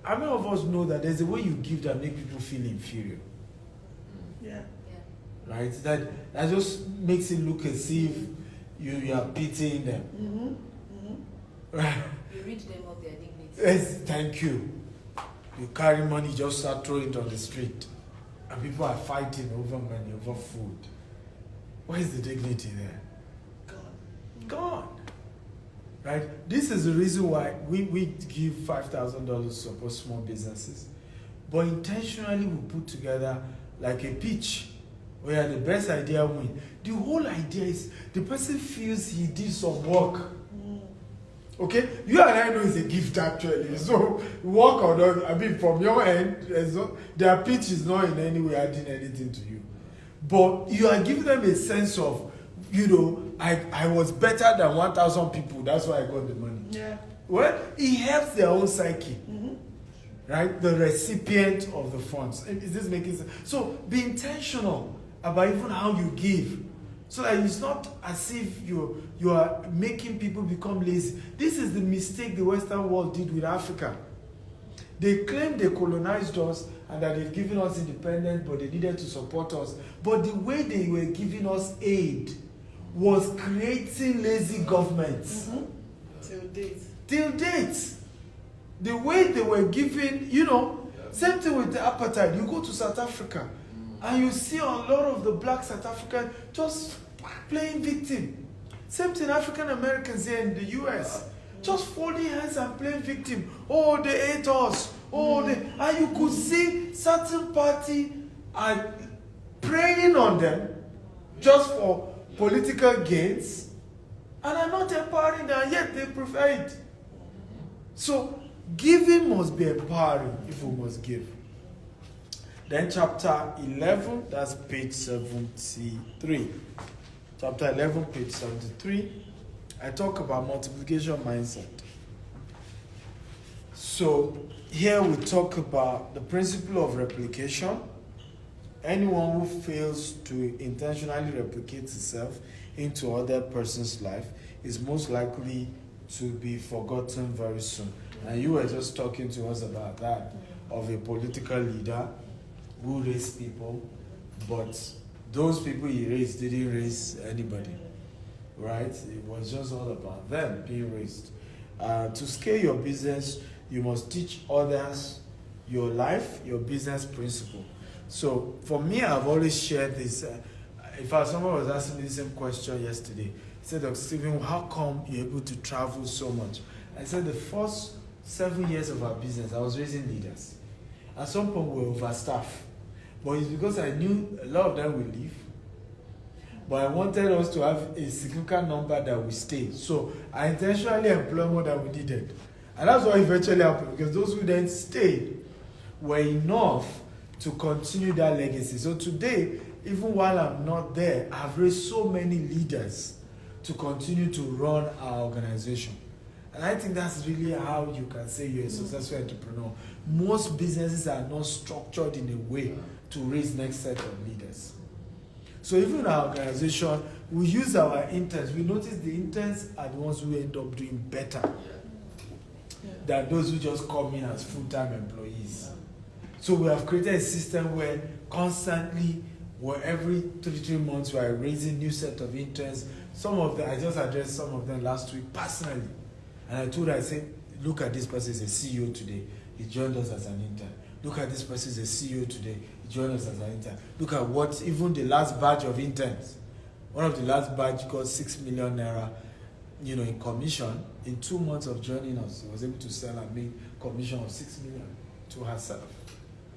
Speaker 1: how many of us know that there's a way you give that make people feel inferior?
Speaker 2: Yeah.
Speaker 1: Right? That just makes it look as if you are pitying them.
Speaker 2: Mm-hmm.
Speaker 1: Right?
Speaker 4: You rid them of their dignity.
Speaker 1: Yes, thank you. You carry money, just start throwing it on the street. And people are fighting over money, over food. Where's the dignity there? Gone. Right? This is the reason why we give $5,000 to support small businesses. But intentionally we put together like a pitch where the best idea wins. The whole idea is the person feels he did some work. Okay? You and I know it's a gift actually. So work or not, I mean from your end, their pitch is not in any way adding anything to you. But you are giving them a sense of, I was better than 1,000 people. That's why I got the money.
Speaker 2: Yeah.
Speaker 1: Well, it helps their own psyche.
Speaker 2: Mm-hmm.
Speaker 1: Right? The recipient of the funds. Is this making sense? So be intentional about even how you give. So that it's not as if you are making people become lazy. This is the mistake the Western world did with Africa. They claimed they colonized us and that they've given us independence, but they needed to support us. But the way they were giving us aid was creating lazy governments.
Speaker 2: Mm-hmm.
Speaker 1: Till date. The way they were giving, same thing with the apartheid. You go to South Africa and you see a lot of the black South Africans just playing victim. Same thing African Americans here in the US. Just folding hands and playing victim. Oh, they ate us. And you could see certain party are preying on them just for political gains and are not empowering them, yet they prefer it. So giving must be empowering if we must give. Then chapter 11, that's page 73. Chapter 11, page 73. I talk about multiplication mindset. So here we talk about the principle of replication. Anyone who fails to intentionally replicate itself into other person's life is most likely to be forgotten very soon. And you were just talking to us about that, of a political leader who raised people, but those people he raised didn't raise anybody, right? It was just all about them being raised. To scale your business, you must teach others your life, your business principle. So for me, I've always shared this. In fact, someone was asking me the same question yesterday. He said, Dr. Stephen, how come you're able to travel so much? I said, the first 7 years of our business, I was raising leaders. At some point, we were overstaffed. But it's because I knew a lot of them will leave. But I wanted us to have a significant number that will stay. So I intentionally employed more than we needed. And that's what eventually happened, because those who then stayed were enough to continue that legacy. So today, even while I'm not there, I've raised so many leaders to continue to run our organization. And I think that's really how you can say you're a successful entrepreneur. Most businesses are not structured in a way to raise next set of leaders. So even in our organization, we use our interns. We notice the interns are the ones who end up doing better than those who just come in as full-time employees. So we have created a system where constantly, where every 3 months, we are raising new set of interns. Some of them, I just addressed some of them last week personally. And I told her, I said, look at this person is a CEO today. He joined us as an intern. Look at this person is a CEO today. He joined us as an intern. Look at what, even the last batch of interns. One of the last batch got 6 million naira, in commission. In 2 months of joining us, he was able to sell and make commission of 6 million to herself.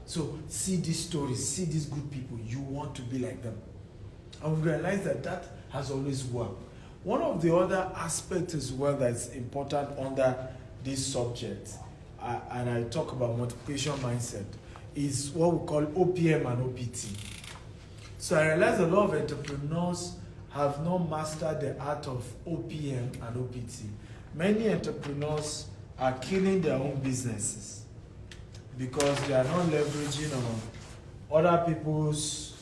Speaker 1: So see these stories, see these good people. You want to be like them. And we realize that that has always worked. One of the other aspects as well that's important under this subject, and I talk about multiplication mindset, is what we call OPM and OPT. So I realize a lot of entrepreneurs have not mastered the art of OPM and OPT. Many entrepreneurs are killing their own businesses because they are not leveraging on other people's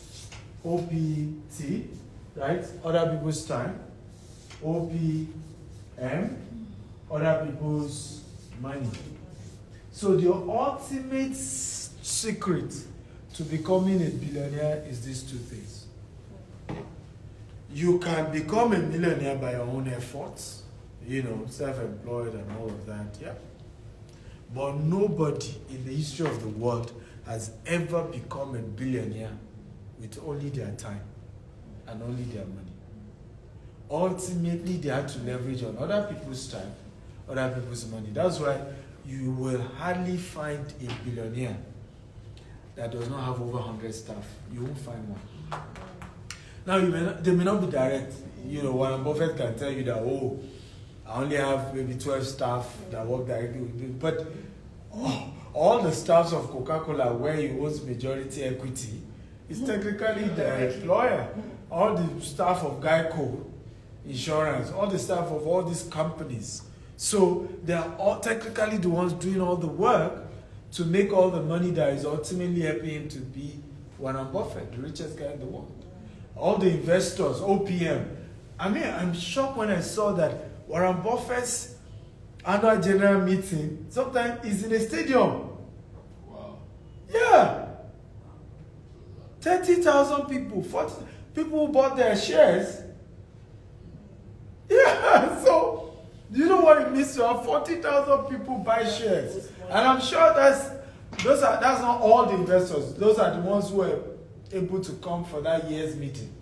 Speaker 1: OPT, right? Other people's time, OPM, other people's money. So the ultimate secret to becoming a billionaire is these two things. You can become a millionaire by your own efforts, self-employed and all of that, yeah. But nobody in the history of the world has ever become a billionaire with only their time and only their money. Ultimately, they had to leverage on other people's time, other people's money. That's why you will hardly find a billionaire that does not have over 100 staff. You won't find one. Now, they may not be direct. Warren Buffett can tell you that, I only have maybe 12 staff that work directly with me. But all the staffs of Coca-Cola, where he owns majority equity, is technically the employer. All the staff of Geico Insurance, all the staff of all these companies. So they are all technically the ones doing all the work to make all the money that is ultimately helping him to be Warren Buffett, the richest guy in the world. All the investors, OPM. I'm shocked when I saw that Warren Buffett's annual general meeting sometimes is in a stadium.
Speaker 3: Wow.
Speaker 1: Yeah. 30,000 people, 40 people who bought their shares. Yeah, so you know what it means to have 40,000 people buy shares? And I'm sure that's not all the investors. Those are the ones who were able to come for that year's meeting.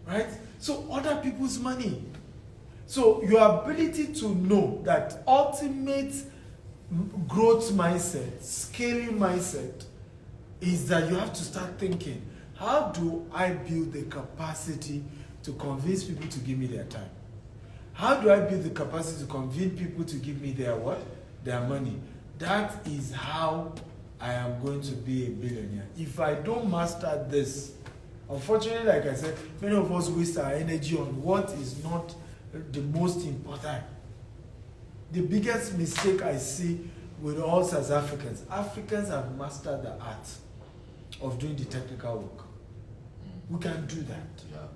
Speaker 1: Right? So other people's money. So your ability to know that ultimate growth mindset, scaling mindset, is that you have to start thinking, how do I build the capacity to convince people to give me their time? How do I build the capacity to convince people to give me their what? Their money. That is how I am going to be a billionaire. If I don't master this, unfortunately, like I said, many of us waste our energy on what is not the most important. The biggest mistake I see with all South Africans, Africans have mastered the art of doing the technical work. We can do that.
Speaker 3: Yeah.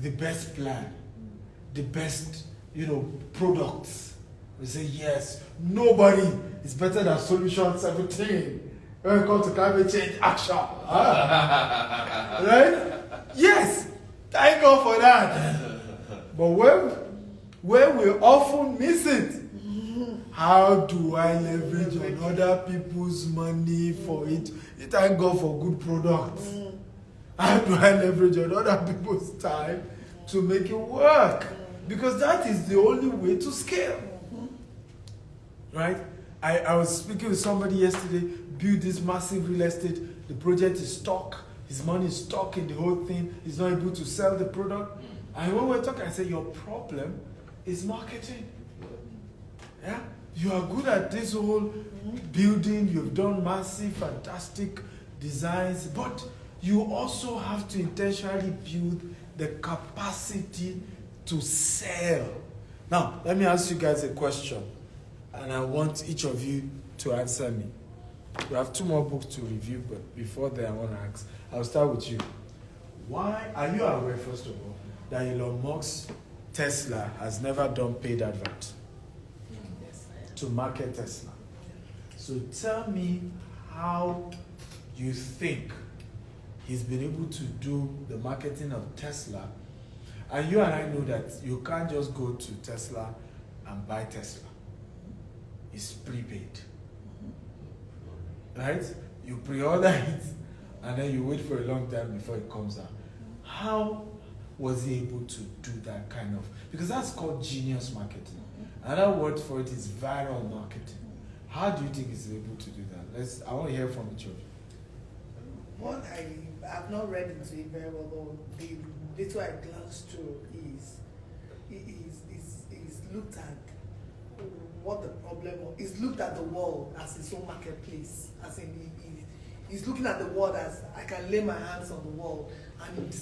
Speaker 1: The best plan, the best, products. We say yes. Nobody is better than Solution 17 when it comes to climate change action. Right? Yes. Thank God for that. But where we often miss it, how do I leverage on other people's money for it? Thank God for good products. How do I leverage on other people's time to make it work? Because that is the only way to scale. Right? I was speaking with somebody yesterday, built this massive real estate. The project is stuck. His money is stuck in the whole thing. He's not able to sell the product. And when we're talking, I said, your problem is marketing. Yeah? You are good at this whole building. You've done massive, fantastic designs. But you also have to intentionally build the capacity to sell. Now, let me ask you guys a question. And I want each of you to answer me. We have 2 more books to review, but before that, I want to ask. I'll start with you. Why are you aware, first of all, that Elon Musk's Tesla has never done paid advert to market Tesla? So tell me how you think he's been able to do the marketing of Tesla. And you and I know that you can't just go to Tesla and buy Tesla. It's prepaid. Right? You pre-order it and then you wait for a long time before it comes out. How was he able to do that kind of, because that's called genius marketing. Another word for it is viral marketing. How do you think he's able to do that? I want to hear from each of you.
Speaker 2: What I've not read into it very well, but the little I glanced through is looked at what the problem was. He's looked at the world as his own marketplace. As in, he's looking at the world as I can lay my hands on the world, and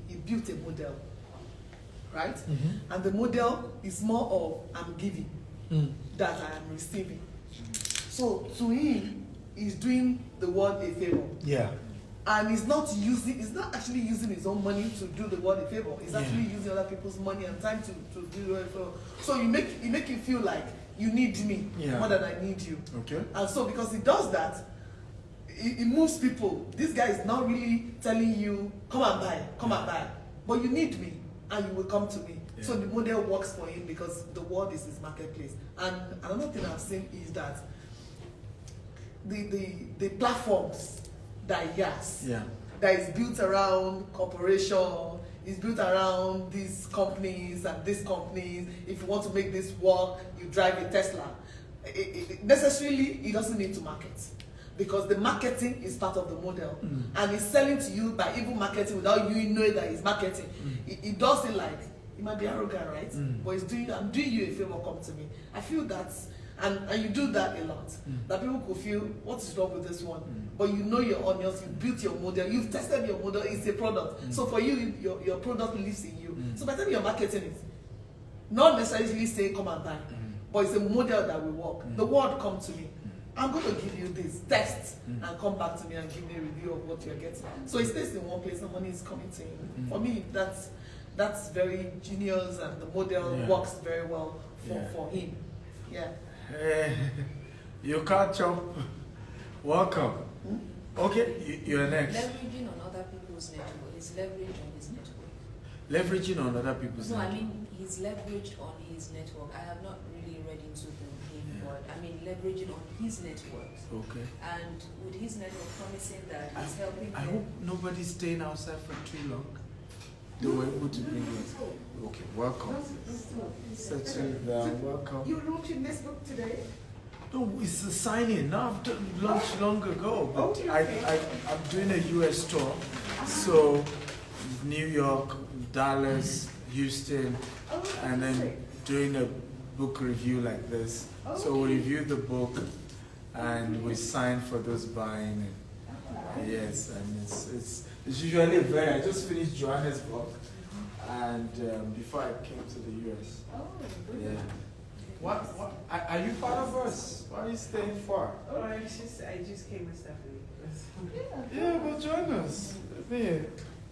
Speaker 2: he built a model, right? Mm-hmm. And the model is more of I'm giving that I am receiving. So to him, he's doing the world a favor.
Speaker 1: Yeah.
Speaker 2: And he's not actually using his own money to do the world a favor. He's actually using other people's money and time to do the world a favor. So you make you feel like you need me more than I need you. Okay. And so because he does that, it moves people. This guy is not really telling you, come and buy. But you need me and you will come to me. Yeah. So the model works for him because the world is his marketplace. And another thing I've seen is that the platforms that he has, that is built around corporation, is built around these companies and these companies. If you want to make this work, you drive a Tesla. Necessarily, he doesn't need to market because the marketing is part of the model, and he's selling to you by even marketing without you knowing that he's marketing. He does it like he might be arrogant, right? But he's doing. I'm doing you a favor. Come to me. I feel that's. And you do that a lot. That people could feel, what is wrong with this one? But you know your audience, you built your model, you've tested your model, it's a product. So for you, your product lives in you. So by the time you're marketing it, not necessarily say come and buy, but it's a model that will work. The word come to me. I'm going to give you this, test, and come back to me and give me a review of what you're getting. So it stays in one place, the money is coming to you. For me, that's very genius, and the model works very well for him. Yeah.
Speaker 1: Hey, you can't jump. Welcome. Okay, you're next.
Speaker 4: Leveraging on other people's network. He's leveraged on his network.
Speaker 1: Leveraging on other people's network?
Speaker 4: No, I mean, he's leveraged on his network. I have not really read into the name word. I mean, leveraging on his network. Okay. And with his network promising that he's helping
Speaker 1: I hope nobody's staying outside for too long. They were able to bring you. Okay, welcome. Settle down, welcome.
Speaker 2: You're launching this book today?
Speaker 1: No, it's a signing. Now I've done launched long ago, but I'm doing a US tour. So New York, Dallas, Houston, and then doing a book review like this. So we review the book and we sign for those buying. Yes, and it's usually I just finished Joanna's book, and before I came to the US.
Speaker 2: Oh, good.
Speaker 1: Yeah. What? Are you part of us? Why are you staying far?
Speaker 5: Oh, I just came with Stephanie.
Speaker 1: Yeah, but join us. Yeah.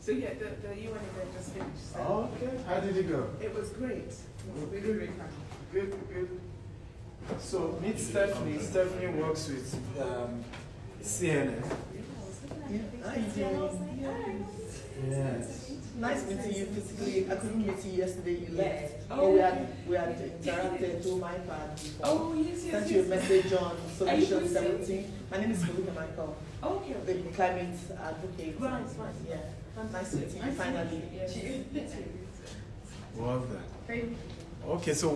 Speaker 5: So yeah, the UN event just finished. So
Speaker 1: Oh, okay. How did it go?
Speaker 5: it was great. It was really, really fun.
Speaker 1: Good, good. So meet Stephanie. Stephanie works with CNN. Yes.
Speaker 2: Nice meeting you physically. I couldn't meet you yesterday. You left.
Speaker 5: Oh,
Speaker 2: we had interacted through my pad before.
Speaker 5: Oh, yes, yes,
Speaker 2: Sent you a
Speaker 5: yes.
Speaker 2: message on Solution
Speaker 5: Are you
Speaker 2: 17. My name is Felipe Michael,
Speaker 5: Okay.
Speaker 2: the climate advocate.
Speaker 5: Right.
Speaker 2: Yeah. Nice meeting you finally.
Speaker 1: Well done.
Speaker 5: Thank you.
Speaker 1: Okay, so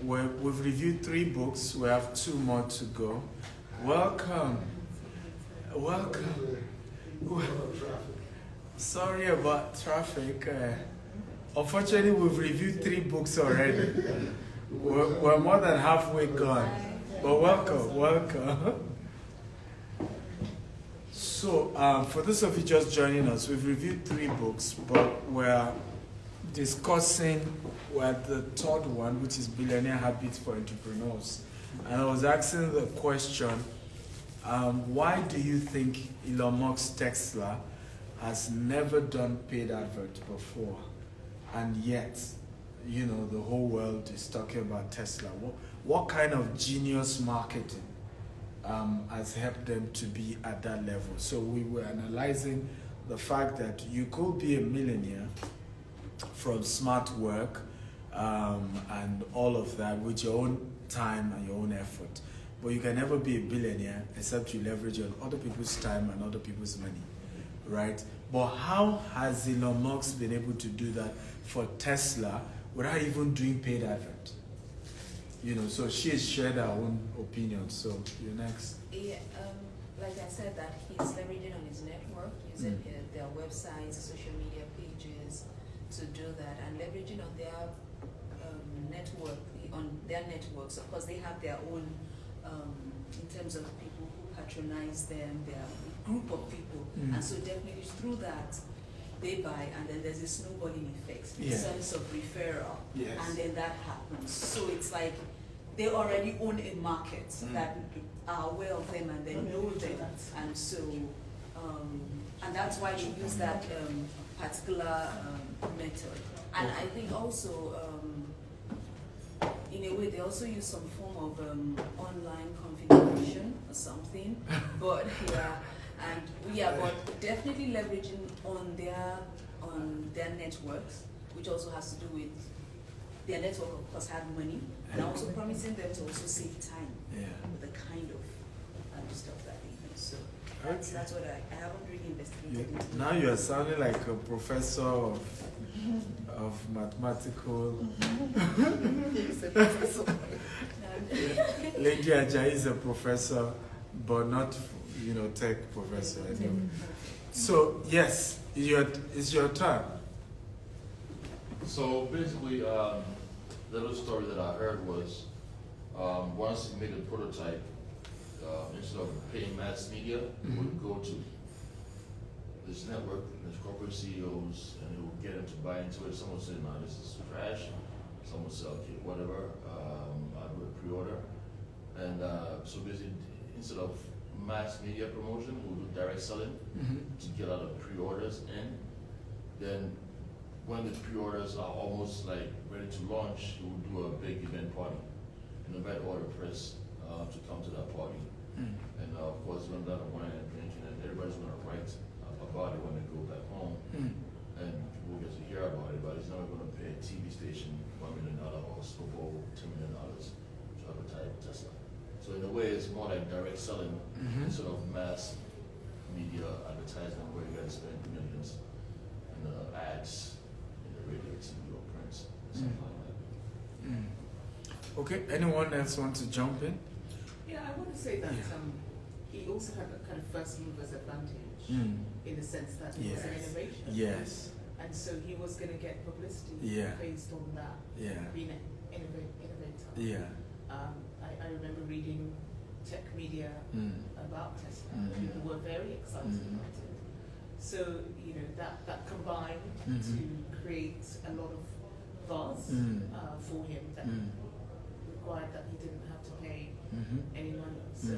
Speaker 1: we've reviewed 3 books. We have 2 more to go. Welcome. Welcome. Sorry about traffic. Unfortunately, we've reviewed 3 books already. We're more than halfway gone. But welcome. So, for those of you just joining us, we've reviewed 3 books, but we're discussing the 3rd one, which is Billionaire Habits for Entrepreneurs. And I was asking the question, why do you think Elon Musk's Tesla has never done paid adverts before? And yet, the whole world is talking about Tesla. What kind of genius marketing has helped them to be at that level? So we were analyzing the fact that you could be a millionaire from smart work and all of that with your own time and your own effort. But you can never be a billionaire except you leverage on other people's time and other people's money, right? But how has Elon Musk been able to do that for Tesla without even doing paid advert? So she has shared her own opinion. So you're next.
Speaker 4: Yeah, like I said, that he's leveraging on his network, using their websites, social media pages to do that, and leveraging on their networks. Of course, they have their own, in terms of people who patronize them, their group of people, and so definitely through that, they buy, and then there's a snowballing effect in sense of referral, and then that happens. So it's like they already own a market that are aware of them and they know them, and so and that's why they use that particular method. And I think also in a way they also use some form of online configuration or something, but but definitely leveraging on their networks, which also has to do with their network, of course, have money, and also promising them to also save time with the kind of stuff that they do. So that's what I haven't really investigated into.
Speaker 1: Now you're sounding like a professor of mathematical.
Speaker 2: He's a professor.
Speaker 1: Lady Ajayi is a professor, but not tech professor anyway. So yes, it's your turn.
Speaker 3: So basically, the little story that I heard was once he made a prototype, instead of paying mass media, he would go to this network, this corporate CEOs, and he would get them to buy into it. Some would say, "No, this is trash." Some would say, "Okay, whatever, I'll do a pre-order." And so basically, instead of mass media promotion, we would do direct selling to get a lot of pre-orders in. Then when the pre-orders are almost like ready to launch, we will do a big event party and invite all the press to come to that party. And of course, we're going to have wine and drinking, and everybody's going to write about it when they go back home. And we'll get to hear about it, but it's not going to pay a TV station $1 million or Super Bowl $2 million to advertise Tesla. So in a way, it's more like direct selling instead of mass media advertisement where you got to spend millions in ads. Radio, TV, or print, something like that.
Speaker 1: Okay, anyone else want to jump in?
Speaker 5: Yeah, I want to say that he also had a kind of first mover's advantage in the sense that it was an innovation.
Speaker 1: Yes.
Speaker 5: And so he was going to get publicity based on that, being an innovator.
Speaker 1: Yeah.
Speaker 5: I remember reading tech media about Tesla. People were very excited about it. So, you know, that combined to create a lot of buzz for him that required that he didn't have to pay any money. So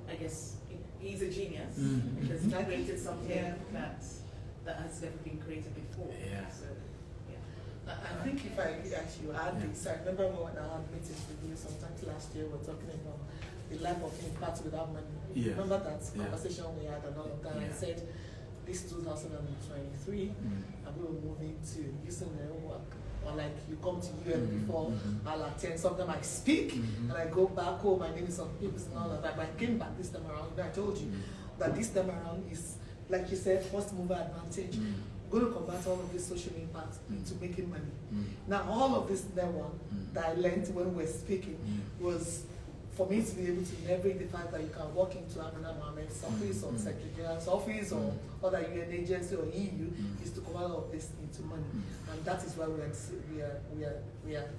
Speaker 5: I guess he's a genius because he created something that has never been created before.
Speaker 1: Yeah.
Speaker 5: So,
Speaker 2: I think if I could actually add this, I remember when I had meetings with you sometimes last year, we were talking about the life of impact without money.
Speaker 1: Yeah.
Speaker 2: Remember that conversation we had and all of that? I said, this 2023, and we were moving to using their own work. Or like you come to UN before, I'll attend, sometimes I speak, and I go back home, my name is on papers and all of that. But I came back this time around, and I told you that this time around is, like you said, first mover advantage. Going to convert all of this social impact into making money. Now, all of this network that I learned when we were speaking was for me to be able to leverage the fact that you can walk into Amina Mohammed's office or Secretary General's office or other UN agency or EU is to convert all of this into money. And that is why we are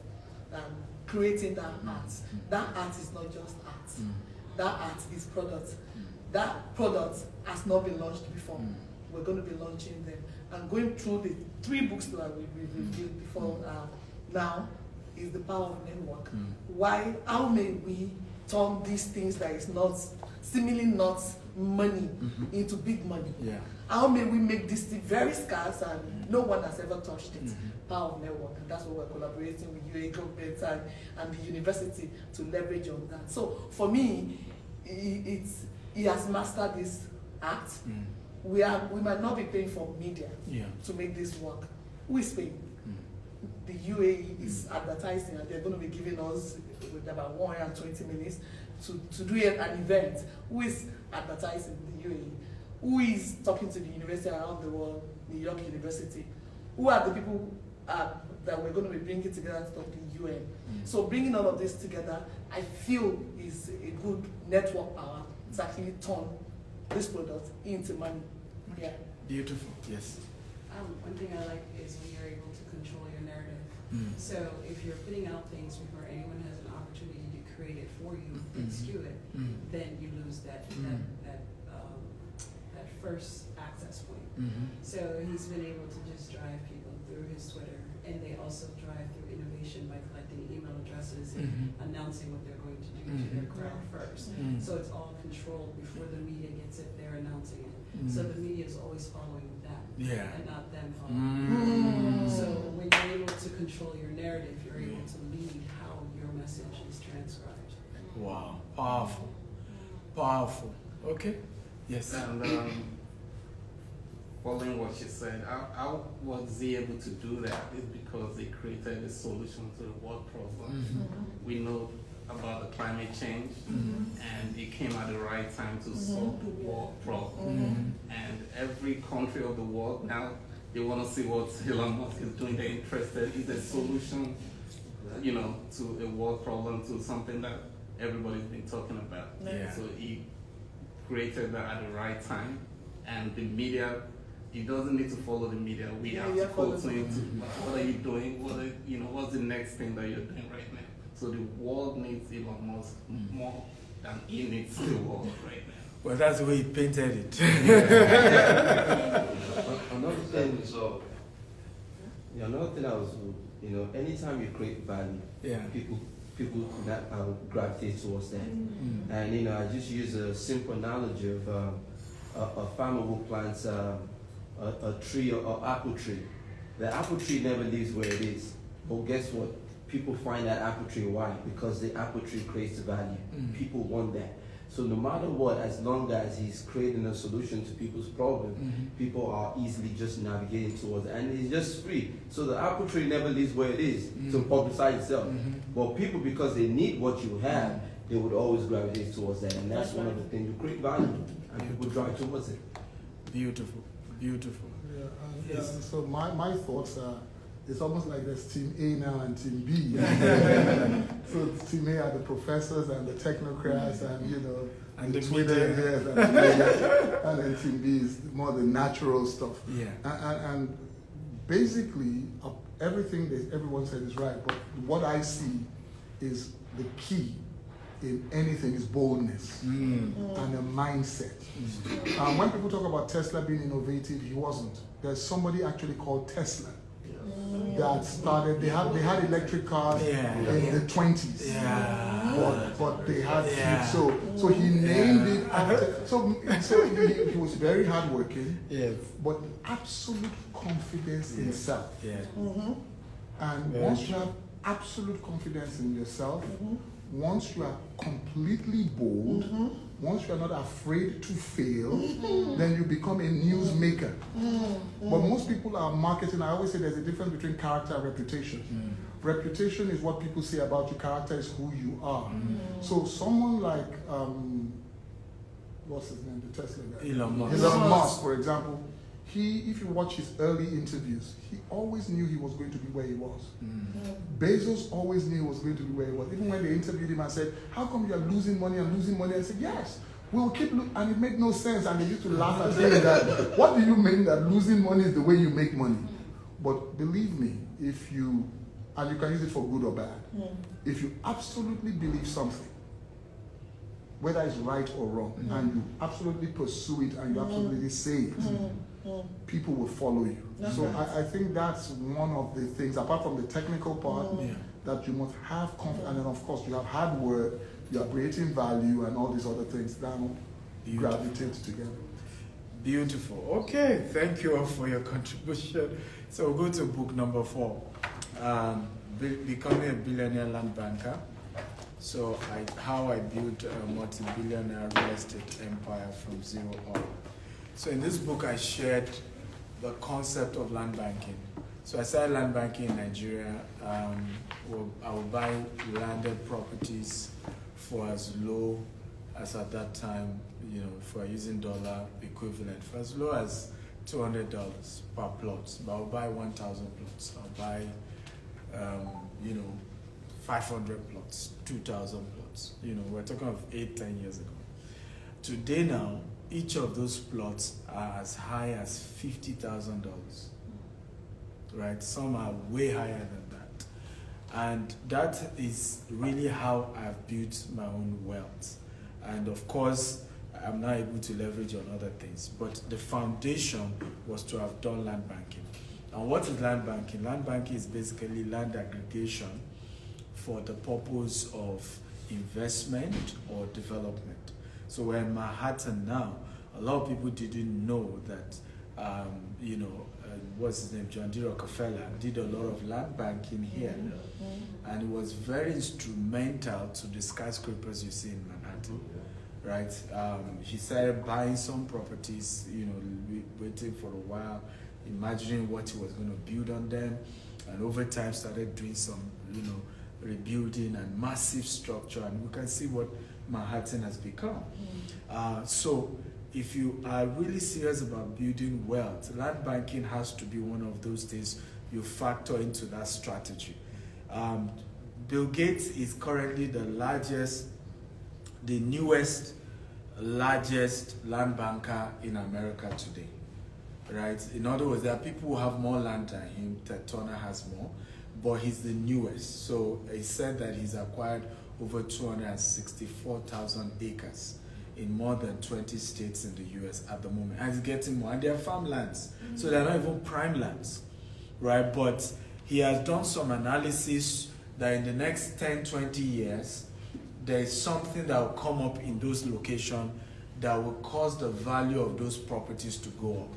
Speaker 2: creating that art. That art is not just art. That art is product. That product has not been launched before. We're going to be launching them. And going through the 3 books that we reviewed before now is the power of network. How may we turn these things that is not, seemingly not money into big money? Yeah. How may we make this thing very scarce and no one has ever touched it? Power of network, and that's what we're collaborating with UAE government and the university to leverage on that. So for me, he has mastered this act. We might not be paying for media to make this work. Who is paying? The UAE is advertising, and they're going to be giving us with about 120 minutes to do an event. Who is advertising? The UAE. Who is talking to the university around the world? New York University. Who are the people that we're going to be bringing together to talk to the UN? So bringing all of this together, I feel is a good network power to actually turn this product into money. Yeah. Beautiful. Yes.
Speaker 6: One thing I like is when you're able to control your narrative. So if you're putting out things before anyone has an opportunity to create it for you and skew it, then you lose that first access point. So he's been able to just drive people through his Twitter, and they also drive through innovation by collecting email addresses and announcing what they're going to do to their crowd first. So it's all controlled before the media gets it, they're announcing it. So the media is always following them and not them following. So when you're able to control your narrative, you're able to lead how your message is transcribed.
Speaker 1: Wow, powerful, powerful. Okay, yes.
Speaker 7: And following what she said, how was he able to do that is because they created a solution to the world problem. We know about the climate change, and it came at the right time to solve the world problem. And every country of the world now, they want to see what Elon Musk is doing. They're interested in the solution, you know, to a world problem, to something that everybody's been talking about. So he created that at the right time, and the media, he doesn't need to follow the media. We have to go to him to what are you doing? What's the next thing that you're doing right now? So the world needs Elon Musk more than he needs the world right now.
Speaker 1: Well, that's the way he painted it.
Speaker 8: Another thing I was, anytime you create value, people gravitate towards that. And I just use a simple analogy of a farmer who plants a tree or apple tree. The apple tree never leaves where it is. But guess what? People find that apple tree. Why? Because the apple tree creates value. People want that. So no matter what, as long as he's creating a solution to people's problem, people are easily just navigating towards it. And it's just free. So the apple tree never leaves where it is to publicize itself. But people, because they need what you have, they would always gravitate towards that. And that's one of the things. You create value, and people drive towards it.
Speaker 1: Beautiful. Beautiful.
Speaker 9: So my thoughts are, it's almost like there's Team A now and Team B. So Team A are the professors and the technocrats and the Twitter heads and then Team B is more the natural stuff. And basically, everything that everyone said is right, but what I see is the key in anything is boldness and a mindset. When people talk about Tesla being innovative, he wasn't. There's somebody actually called Tesla that started. They had electric cars in the 20s, but they had so he named it after. So he was very hardworking, but absolute confidence in self. And once you have absolute confidence in yourself, once you are completely bold, once you are not afraid to fail, then you become a newsmaker. But most people are marketing. I always say there's a difference between character and reputation. Reputation is what people say about you. Character is who you are. So someone like, what's his name, the Tesla guy? Elon Musk, for example. If you watch his early interviews, he always knew he was going to be where he was. Bezos always knew he was going to be where he was. Even when they interviewed him and said, how come you are losing money and losing money? I said, yes, we'll keep and it made no sense. And they used to laugh and say that, what do you mean that losing money is the way you make money? But believe me, if you, and you can use it for good or bad, if you absolutely believe something, whether it's right or wrong, and you absolutely pursue it and you absolutely say it, people will follow you. So I think that's one of the things, apart from the technical part, that you must have confidence, and then of course you have hard work, you are creating value and all these other things that gravitate together.
Speaker 1: Beautiful. Okay, thank you all for your contribution. So we'll go to book number 4, Becoming a Billionaire Land Banker. So how I built a multi-billionaire real estate empire from zero up. So in this book, I shared the concept of land banking. So I started land banking in Nigeria. I would buy landed properties for as low as at that time, for using dollar equivalent, for as low as $200 per plot. But I'll buy 1,000 plots. I'll buy, 500 plots, 2,000 plots. We're talking of 8-10 years ago. Today now, each of those plots are as high as $50,000, right? Some are way higher than that. And that is really how I've built my own wealth. And of course, I'm not able to leverage on other things, but the foundation was to have done land banking. And what is land banking? Land banking is basically land aggregation for the purpose of investment or development. So we're in Manhattan now. A lot of people didn't know that, what's his name, John D. Rockefeller did a lot of land banking here. And it was very instrumental to the skyscrapers you see in Manhattan, right? He started buying some properties, waiting for a while, imagining what he was going to build on them. And over time started doing some, rebuilding and massive structure. And we can see what Manhattan has become. So if you are really serious about building wealth, land banking has to be one of those things you factor into that strategy. Bill Gates is currently the newest, largest land banker in America today, right? In other words, there are people who have more land than him. Ted Turner has more, but he's the newest. So he said that he's acquired over 264,000 acres in more than 20 states in the US at the moment. And he's getting more. And they're farmlands. So they're not even prime lands, right? But he has done some analysis that in the next 10, 20 years, there is something that will come up in those locations that will cause the value of those properties to go up.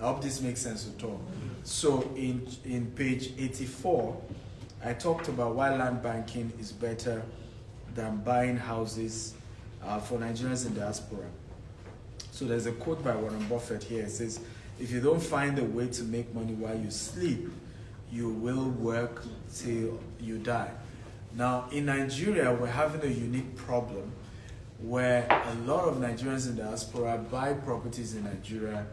Speaker 1: I hope this makes sense at all. So in page 84, I talked about why land banking is better than buying houses for Nigerians in diaspora. So there's a quote by Warren Buffett here. It says, if you don't find a way to make money while you sleep, you will work till you die. Now, in Nigeria, we're having a unique problem where a lot of Nigerians in diaspora buy properties in Nigeria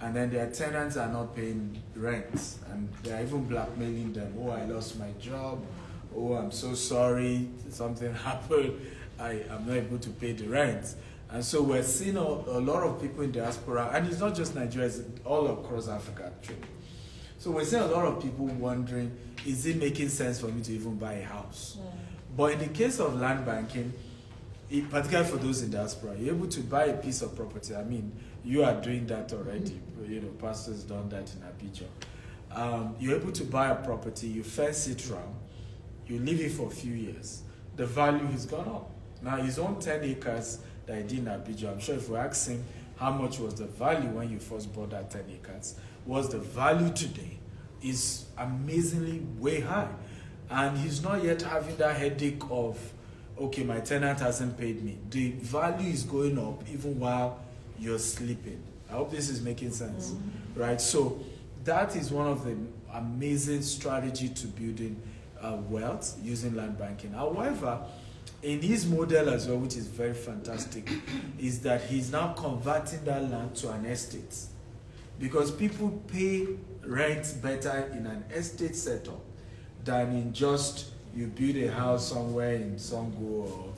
Speaker 1: and then their tenants are not paying rent, and they're even blackmailing them. Oh, I lost my job. Oh, I'm so sorry, something happened. I'm not able to pay the rent. And so we're seeing a lot of people in diaspora, and it's not just Nigeria, it's all across Africa actually. So we're seeing a lot of people wondering, is it making sense for me to even buy a house? But in the case of land banking, particularly for those in diaspora, you're able to buy a piece of property. I mean, you are doing that already. You know, pastor's done that in Abidjan. You're able to buy a property, you fence it round, you leave it for a few years. The value has gone up. Now, his own 10 acres that he did in Abidjan, I'm sure if we ask him how much was the value when you first bought that 10 acres, what's the value today, is amazingly way high. And he's not yet having that headache of, okay, my tenant hasn't paid me. The value is going up even while you're sleeping. I hope this is making sense, right? So that is one of the amazing strategy to building wealth using land banking. However, in his model as well, which is very fantastic, is that he's now converting that land to an estate. Because people pay rent better in an estate setup than in just you build a house somewhere in Songo or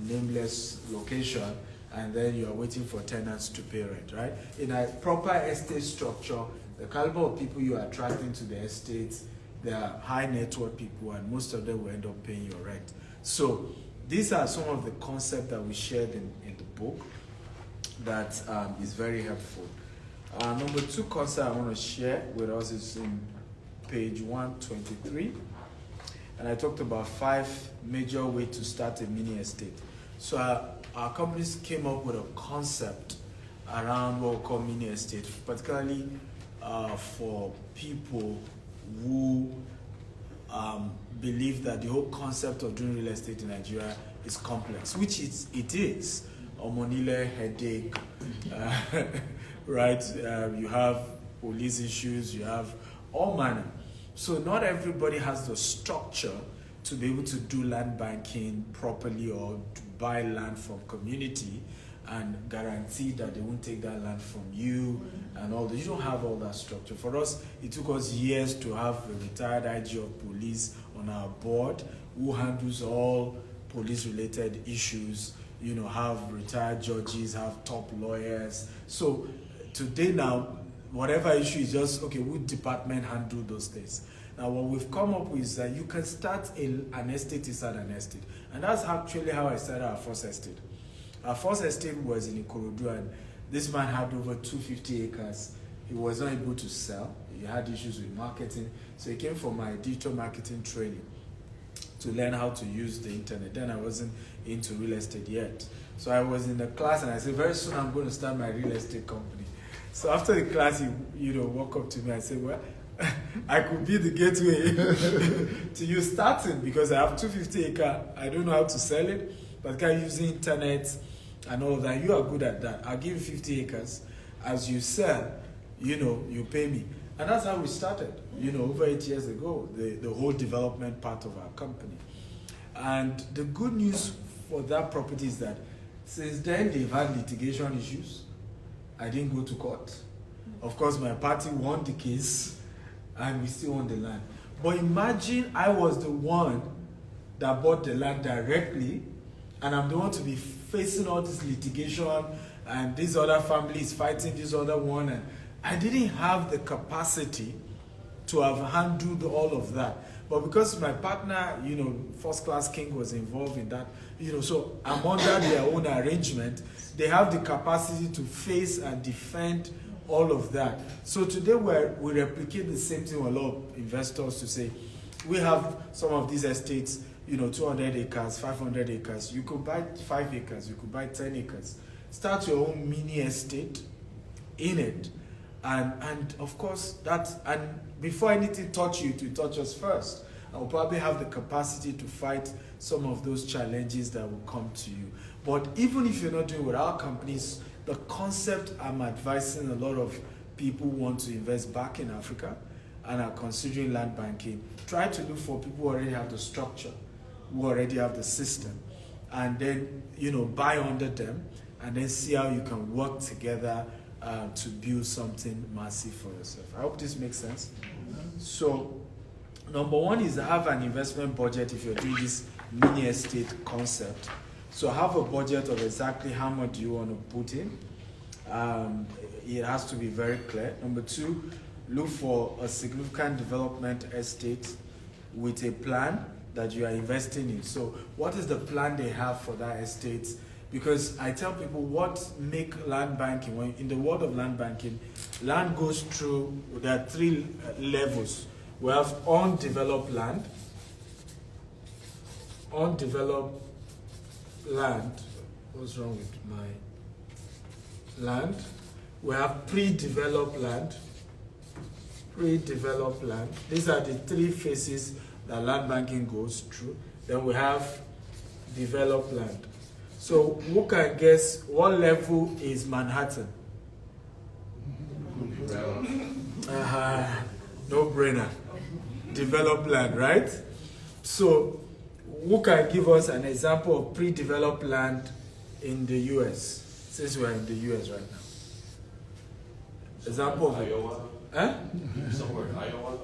Speaker 1: nameless location and then you're waiting for tenants to pay rent, right? In a proper estate structure, the caliber of people you are attracting to the estates, they are high net worth people and most of them will end up paying your rent. So these are some of the concepts that we shared in the book that is very helpful. Number 2 concept I want to share with us is in page 123. And I talked about 5 major ways to start a mini estate. So our companies came up with a concept around what we call mini estate, particularly for people who believe that the whole concept of doing real estate in Nigeria is complex, which it is. Omonile, headache, right? You have police issues, you have all manner. So not everybody has the structure to be able to do land banking properly or to buy land from community and guarantee that they won't take that land from you and all that. You don't have all that structure. For us, it took us years to have a retired IG of police on our board who handles all police-related issues, you know, have retired judges, have top lawyers. So today now, whatever issue is just, okay, which department handle those things? Now what we've come up with is that you can start an estate inside an estate. And that's actually how I started our first estate. Our first estate was in Ikorodu, and this man had over 250 acres. He was not able to sell. He had issues with marketing. So he came for my digital marketing training to learn how to use the internet. Then I wasn't into real estate yet. So I was in the class and I said, very soon I'm going to start my real estate company. So after the class, he walked up to me and said, well, I could be the gateway to you starting because I have 250 acres. I don't know how to sell it, but can use the internet and all of that. You are good at that. I'll give you 50 acres. As you sell, you pay me. And that's how we started, over 8 years ago, the whole development part of our company. And the good news for that property is that since then they've had litigation issues. I didn't go to court. Of course, my party won the case and we still own the land. But imagine I was the one that bought the land directly and I'm the one to be facing all this litigation and this other family is fighting this other one. And I didn't have the capacity to have handled all of that. But because my partner, First Class King was involved in that, so I'm under their own arrangement, they have the capacity to face and defend all of that. So today we replicate the same thing with a lot of investors to say, we have some of these estates, 200 acres, 500 acres. You could buy 5 acres, you could buy 10 acres. Start your own mini estate in it. And of course, and before anything touch you, to touch us first. And we'll probably have the capacity to fight some of those challenges that will come to you. But even if you're not doing with our companies, the concept I'm advising a lot of people who want to invest back in Africa and are considering land banking, try to look for people who already have the structure, who already have the system, and then, buy under them, and then see how you can work together to build something massive for yourself. I hope this makes sense. So, number 1 is have an investment budget if you're doing this mini estate concept. So have a budget of exactly how much do you want to put in. It has to be very clear. Number 2, look for a significant development estate with a plan that you are investing in. So what is the plan they have for that estate? Because I tell people what make land banking, when in the world of land banking, land goes through, there are 3 levels. We have undeveloped land, what's wrong with my land? We have pre-developed land. These are the 3 phases that land banking goes through. Then we have developed land. So who can guess what level is Manhattan? No brainer. Developed land, right? So who can give us an example of pre-developed land in the US? Since we're in the US right now. Example of
Speaker 3: Iowa?
Speaker 1: Huh?
Speaker 3: Somewhere in Iowa?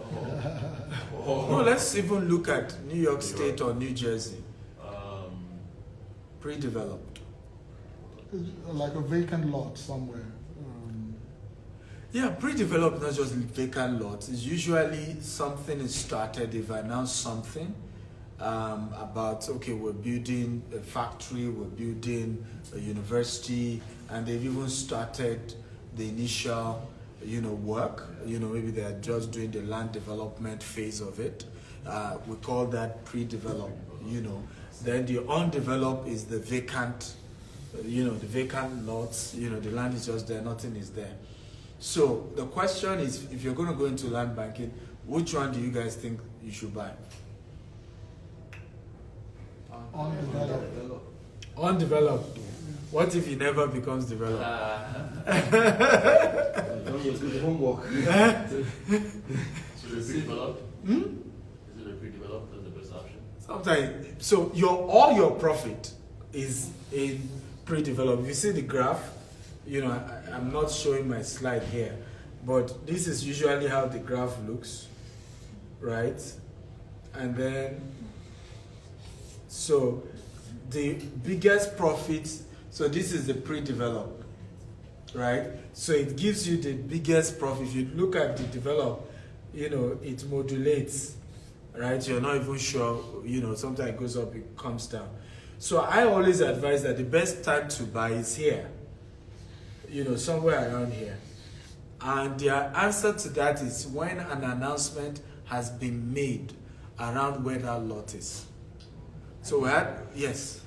Speaker 1: No, let's even look at New York State or New Jersey. Pre-developed.
Speaker 9: Like a vacant lot somewhere.
Speaker 1: Yeah, pre-developed, not just vacant lots. It's usually something is started. They've announced something about, okay, we're building a factory, we're building a university, and they've even started the initial, work. Maybe they're just doing the land development phase of it. We call that pre-developed, Then the undeveloped is the vacant, the vacant lots, the land is just there, nothing is there. So the question is, if you're going to go into land banking, which one do you guys think you should buy?
Speaker 9: Undeveloped.
Speaker 1: Undeveloped. What if it never becomes developed?
Speaker 8: Don't do the homework.
Speaker 3: So it's pre-developed? Is it a pre-developed as the best option?
Speaker 1: Sometimes, so all your profit is in pre-developed. If you see the graph, I'm not showing my slide here, but this is usually how the graph looks, right? And then, so the biggest profit, so this is the pre-developed, right? So it gives you the biggest profit. If you look at the developed, it modulates, right? You're not even sure, sometimes it goes up, it comes down. So I always advise that the best time to buy is here, somewhere around here. And the answer to that is when an announcement has been made around where that lot is. So we had, yes.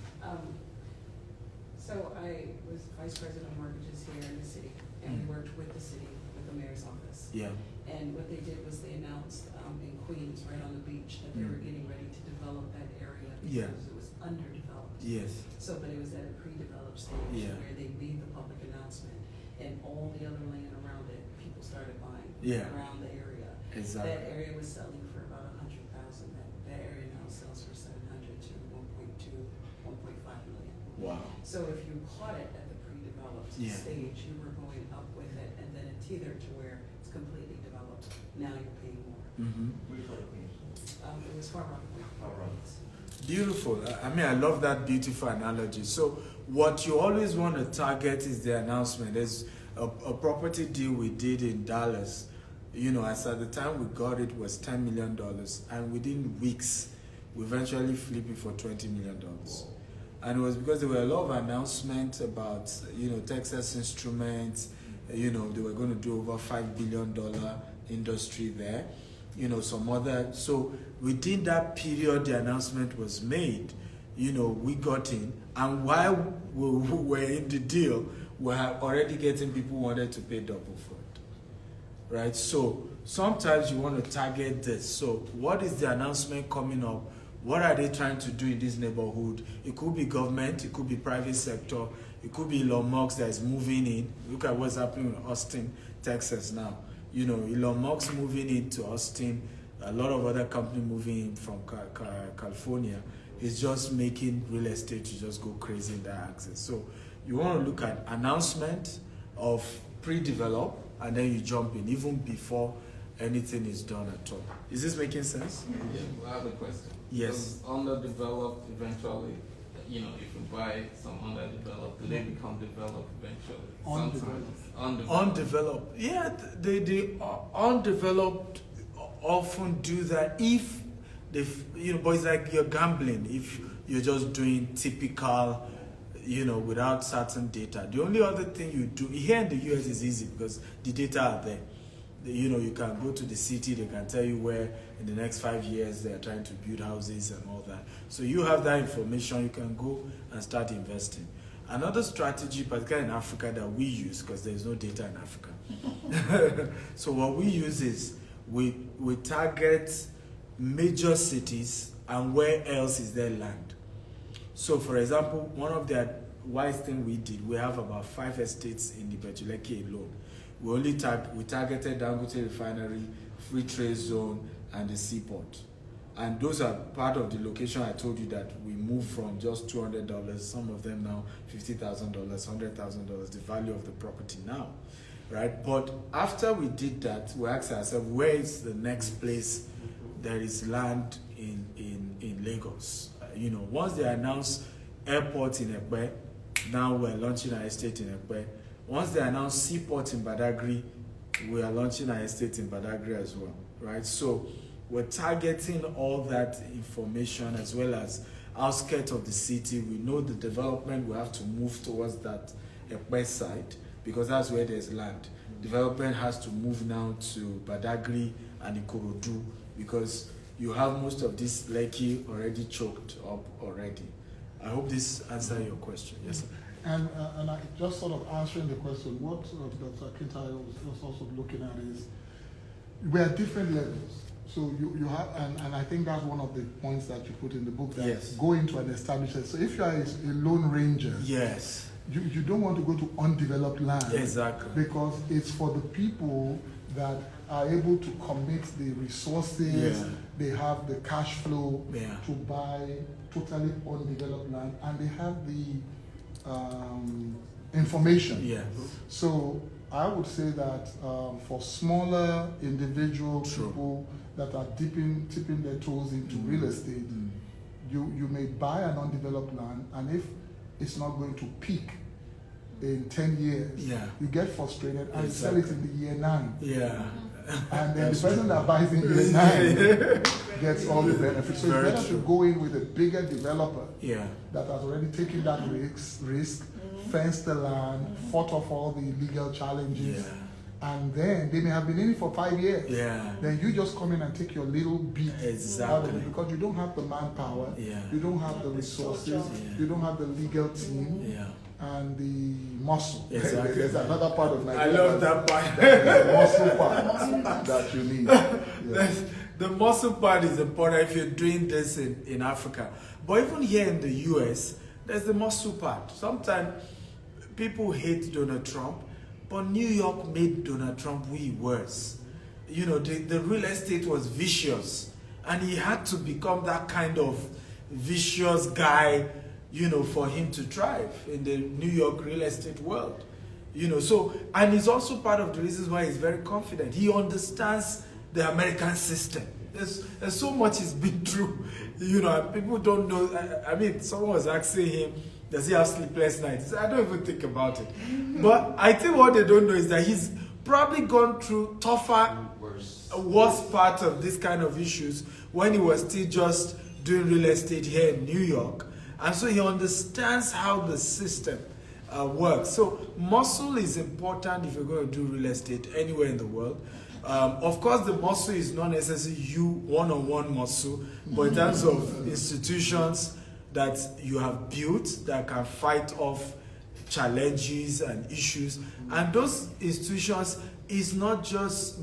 Speaker 6: So I was vice president of mortgages here in the city, and we worked with the city, with the mayor's office.
Speaker 1: Yeah.
Speaker 6: And what they did was they announced in Queens, right on the beach, that they were getting ready to develop that area because it was underdeveloped.
Speaker 1: Yes.
Speaker 6: So, but it was at a pre-developed stage where they made the public announcement, and all the other land around it, people started buying around the area.
Speaker 1: Exactly.
Speaker 6: That area was selling for about 100,000. That area now sells for 700 to 1.2, 1.5 million.
Speaker 1: Wow.
Speaker 6: So if you caught it at the pre-developed stage, you were going up with it, and then it teetered to where it's completely developed. Now you're paying more. It was Far Rockaway.
Speaker 1: Beautiful. I mean, I love that beautiful analogy. So what you always want to target is the announcement. There's a property deal we did in Dallas. As at the time we got it was $10 million, and within weeks, we eventually flipped it for $20 million. And it was because there were a lot of announcements about, Texas Instruments, they were going to do over $5 billion industry there, some other. So within that period, the announcement was made, we got in. And while we were in the deal, we were already getting people who wanted to pay double for it, right? So sometimes you want to target this. So what is the announcement coming up? What are they trying to do in this neighborhood? It could be government, it could be private sector, it could be Elon Musk that is moving in. Look at what's happening in Austin, Texas now. Elon Musk moving into Austin, a lot of other companies moving in from California. It's just making real estate to just go crazy in that axis. So you want to look at announcement of pre-develop, and then you jump in even before anything is done at all. Is this making sense?
Speaker 7: Yeah, I have a question.
Speaker 1: Yes.
Speaker 7: Does underdeveloped eventually, if you buy some underdeveloped, do they become developed eventually?
Speaker 1: Undeveloped. Yeah, the undeveloped often do that if But it's like you're gambling if you're just doing typical, without certain data. The only other thing you do here in the US is easy because the data are there. You can go to the city, they can tell you where in the next 5 years they are trying to build houses and all that. So you have that information, you can go and start investing. Another strategy, particularly in Africa, that we use, because there's no data in Africa. So what we use is we target major cities and where else is there land. So for example, one of the wise things we did, we have about 5 estates in the Betuleke alone. We targeted Dangote Refinery, Free Trade Zone, and the seaport. And those are part of the location I told you that we moved from just $200, some of them now $50,000, $100,000, the value of the property now, right? But after we did that, we asked ourselves, where is the next place there is land in Lagos? Once they announced airport in Ekpe, now we're launching our estate in Ekpe. Once they announced seaport in Badagry, we are launching our estate in Badagry as well, right? So we're targeting all that information as well as outskirts of the city. We know the development, we have to move towards that west side because that's where there's land. Development has to move now to Badagry and Ikorodu because you have most of this Lekki already choked up already. I hope this answers your question. Yes, sir.
Speaker 9: And I just sort of answering the question, what Dr. Kintai was also looking at is we're at different levels. So you have, and I think that's one of the points that you put in the book, that
Speaker 1: yes.
Speaker 9: Go into an established. So if you are a lone ranger,
Speaker 1: yes,
Speaker 9: you don't want to go to undeveloped land.
Speaker 1: Exactly.
Speaker 9: Because it's for the people that are able to commit the resources, they have the cash flow to buy totally undeveloped land, and they have the information.
Speaker 1: Yes.
Speaker 9: So I would say that for smaller individual people that are tipping their toes into real estate, you may buy an undeveloped land, and if it's not going to peak in 10 years, you get frustrated and sell it in the year 9.
Speaker 1: Yeah.
Speaker 9: And then the person that buys in year 9 gets all the benefits. So it's better to go in with a bigger developer that has already taken that risk, fenced the land, fought off all the legal challenges, and then they may have been in it for 5 years. Then you just come in and take your little bit out of it because you don't have the manpower, you don't have the resources, you don't have the legal team. And the muscle.
Speaker 1: Exactly.
Speaker 9: There's another part of Nigeria.
Speaker 1: I love that part.
Speaker 9: The muscle part that you need.
Speaker 1: The muscle part is important if you're doing this in Africa. But even here in the US, there's the muscle part. Sometimes people hate Donald Trump, but New York made Donald Trump way worse. The real estate was vicious, and he had to become that kind of vicious guy, for him to thrive in the New York real estate world. And it's also part of the reasons why he's very confident. He understands the American system. There's so much he's been through, and people don't know. I mean, someone was asking him, does he have sleepless nights? He said, I don't even think about it. But I think what they don't know is that he's probably gone through worse part of this kind of issues when he was still just doing real estate here in New York. And so he understands how the system works. So muscle is important if you're going to do real estate anywhere in the world. Of course, the muscle is not necessarily you one-on-one muscle, but in terms of institutions that you have built that can fight off challenges and issues. And those institutions is not just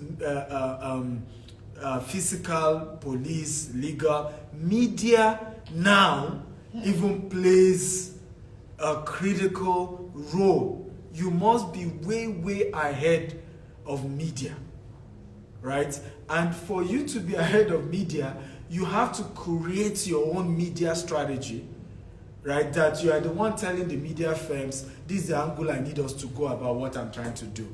Speaker 1: physical, police, legal, media now even plays a critical role. You must be way, way ahead of media, right? And for you to be ahead of media, you have to create your own media strategy, right? That you are the one telling the media firms, this is the angle I need us to go about what I'm trying to do,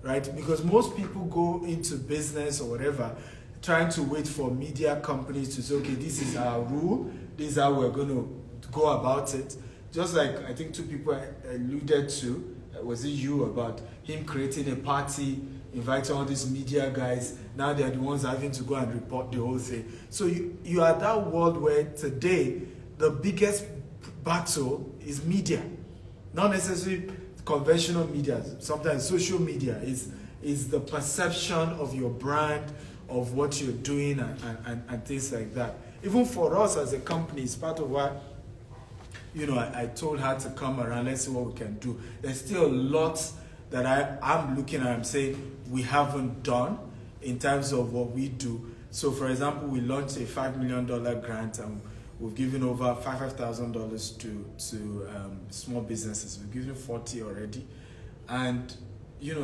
Speaker 1: right? Because most people go into business or whatever trying to wait for media companies to say, okay, this is our rule, this is how we're going to go about it. Just like I think 2 people alluded to, was it you, about him creating a party inviting all these media guys. Now they're the ones having to go and report the whole thing. So you are that world where today the biggest battle is media. Not necessarily conventional media, sometimes social media is the perception of your brand, of what you're doing and things like that. Even for us as a company, it's part of why, I told her to come around, let's see what we can do. There's still a lot that I'm looking at, I'm saying we haven't done in terms of what we do. So for example, we launched a $5 million grant and we've given over $5,000 to small businesses. We've given 40 already. And,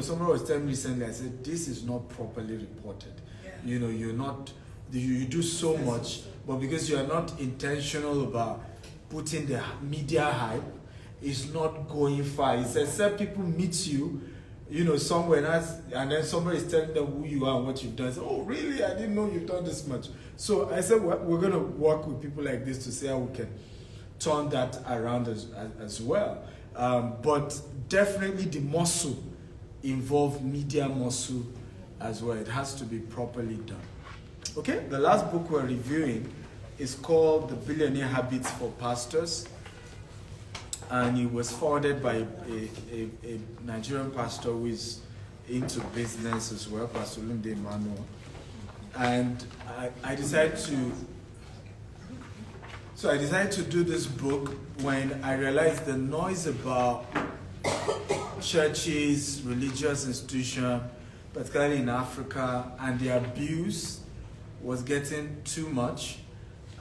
Speaker 1: somebody was telling me recently, I said, this is not properly reported. Yeah. You're not, you do so much, but because you are not intentional about putting the media hype, it's not going far. It's except people meet you, somewhere else, and then somebody is telling them who you are and what you've done. Say, oh, really? I didn't know you've done this much. So I said, we're going to work with people like this to see how we can turn that around as well. But definitely the muscle involve media muscle as well. It has to be properly done. Okay, the last book we're reviewing is called The Billionaire Habits for Pastors. And it was forwarded by a Nigerian pastor who is into business as well, Pastor Lunde Emmanuel. And I decided to do this book when I realized the noise about churches, religious institutions, particularly in Africa, and the abuse was getting too much,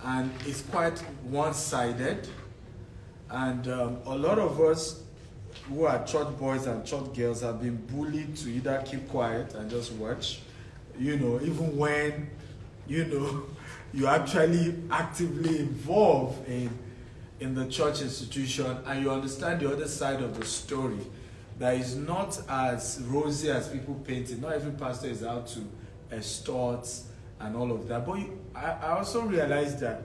Speaker 1: and it's quite one-sided. And a lot of us who are church boys and church girls have been bullied to either keep quiet and just watch, even when, you actually actively involved in the church institution and you understand the other side of the story. That is not as rosy as people paint it. Not every pastor is out to extort and all of that. But I also realized that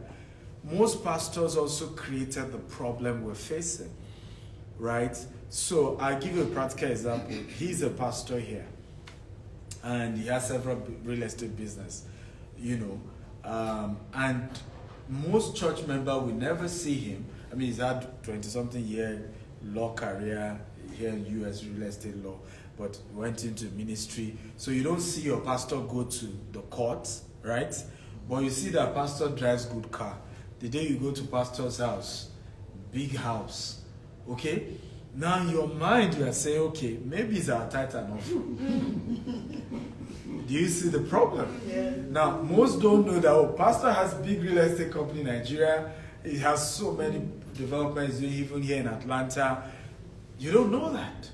Speaker 1: most pastors also created the problem we're facing, right? So I'll give you a practical example. He's a pastor here, and he has several real estate business, and most church members will never see him. I mean, he's had 20-something year law career here in U.S. real estate law, but went into ministry. So you don't see your pastor go to the courts, right? But you see that pastor drives good car. The day you go to pastor's house, big house, okay? Now in your mind you are saying, okay, maybe it's our tithe and offering. Do you see the problem?
Speaker 2: Yeah.
Speaker 1: Now, most don't know that, pastor has big real estate company in Nigeria. He has so many developments even here in Atlanta. You don't know that.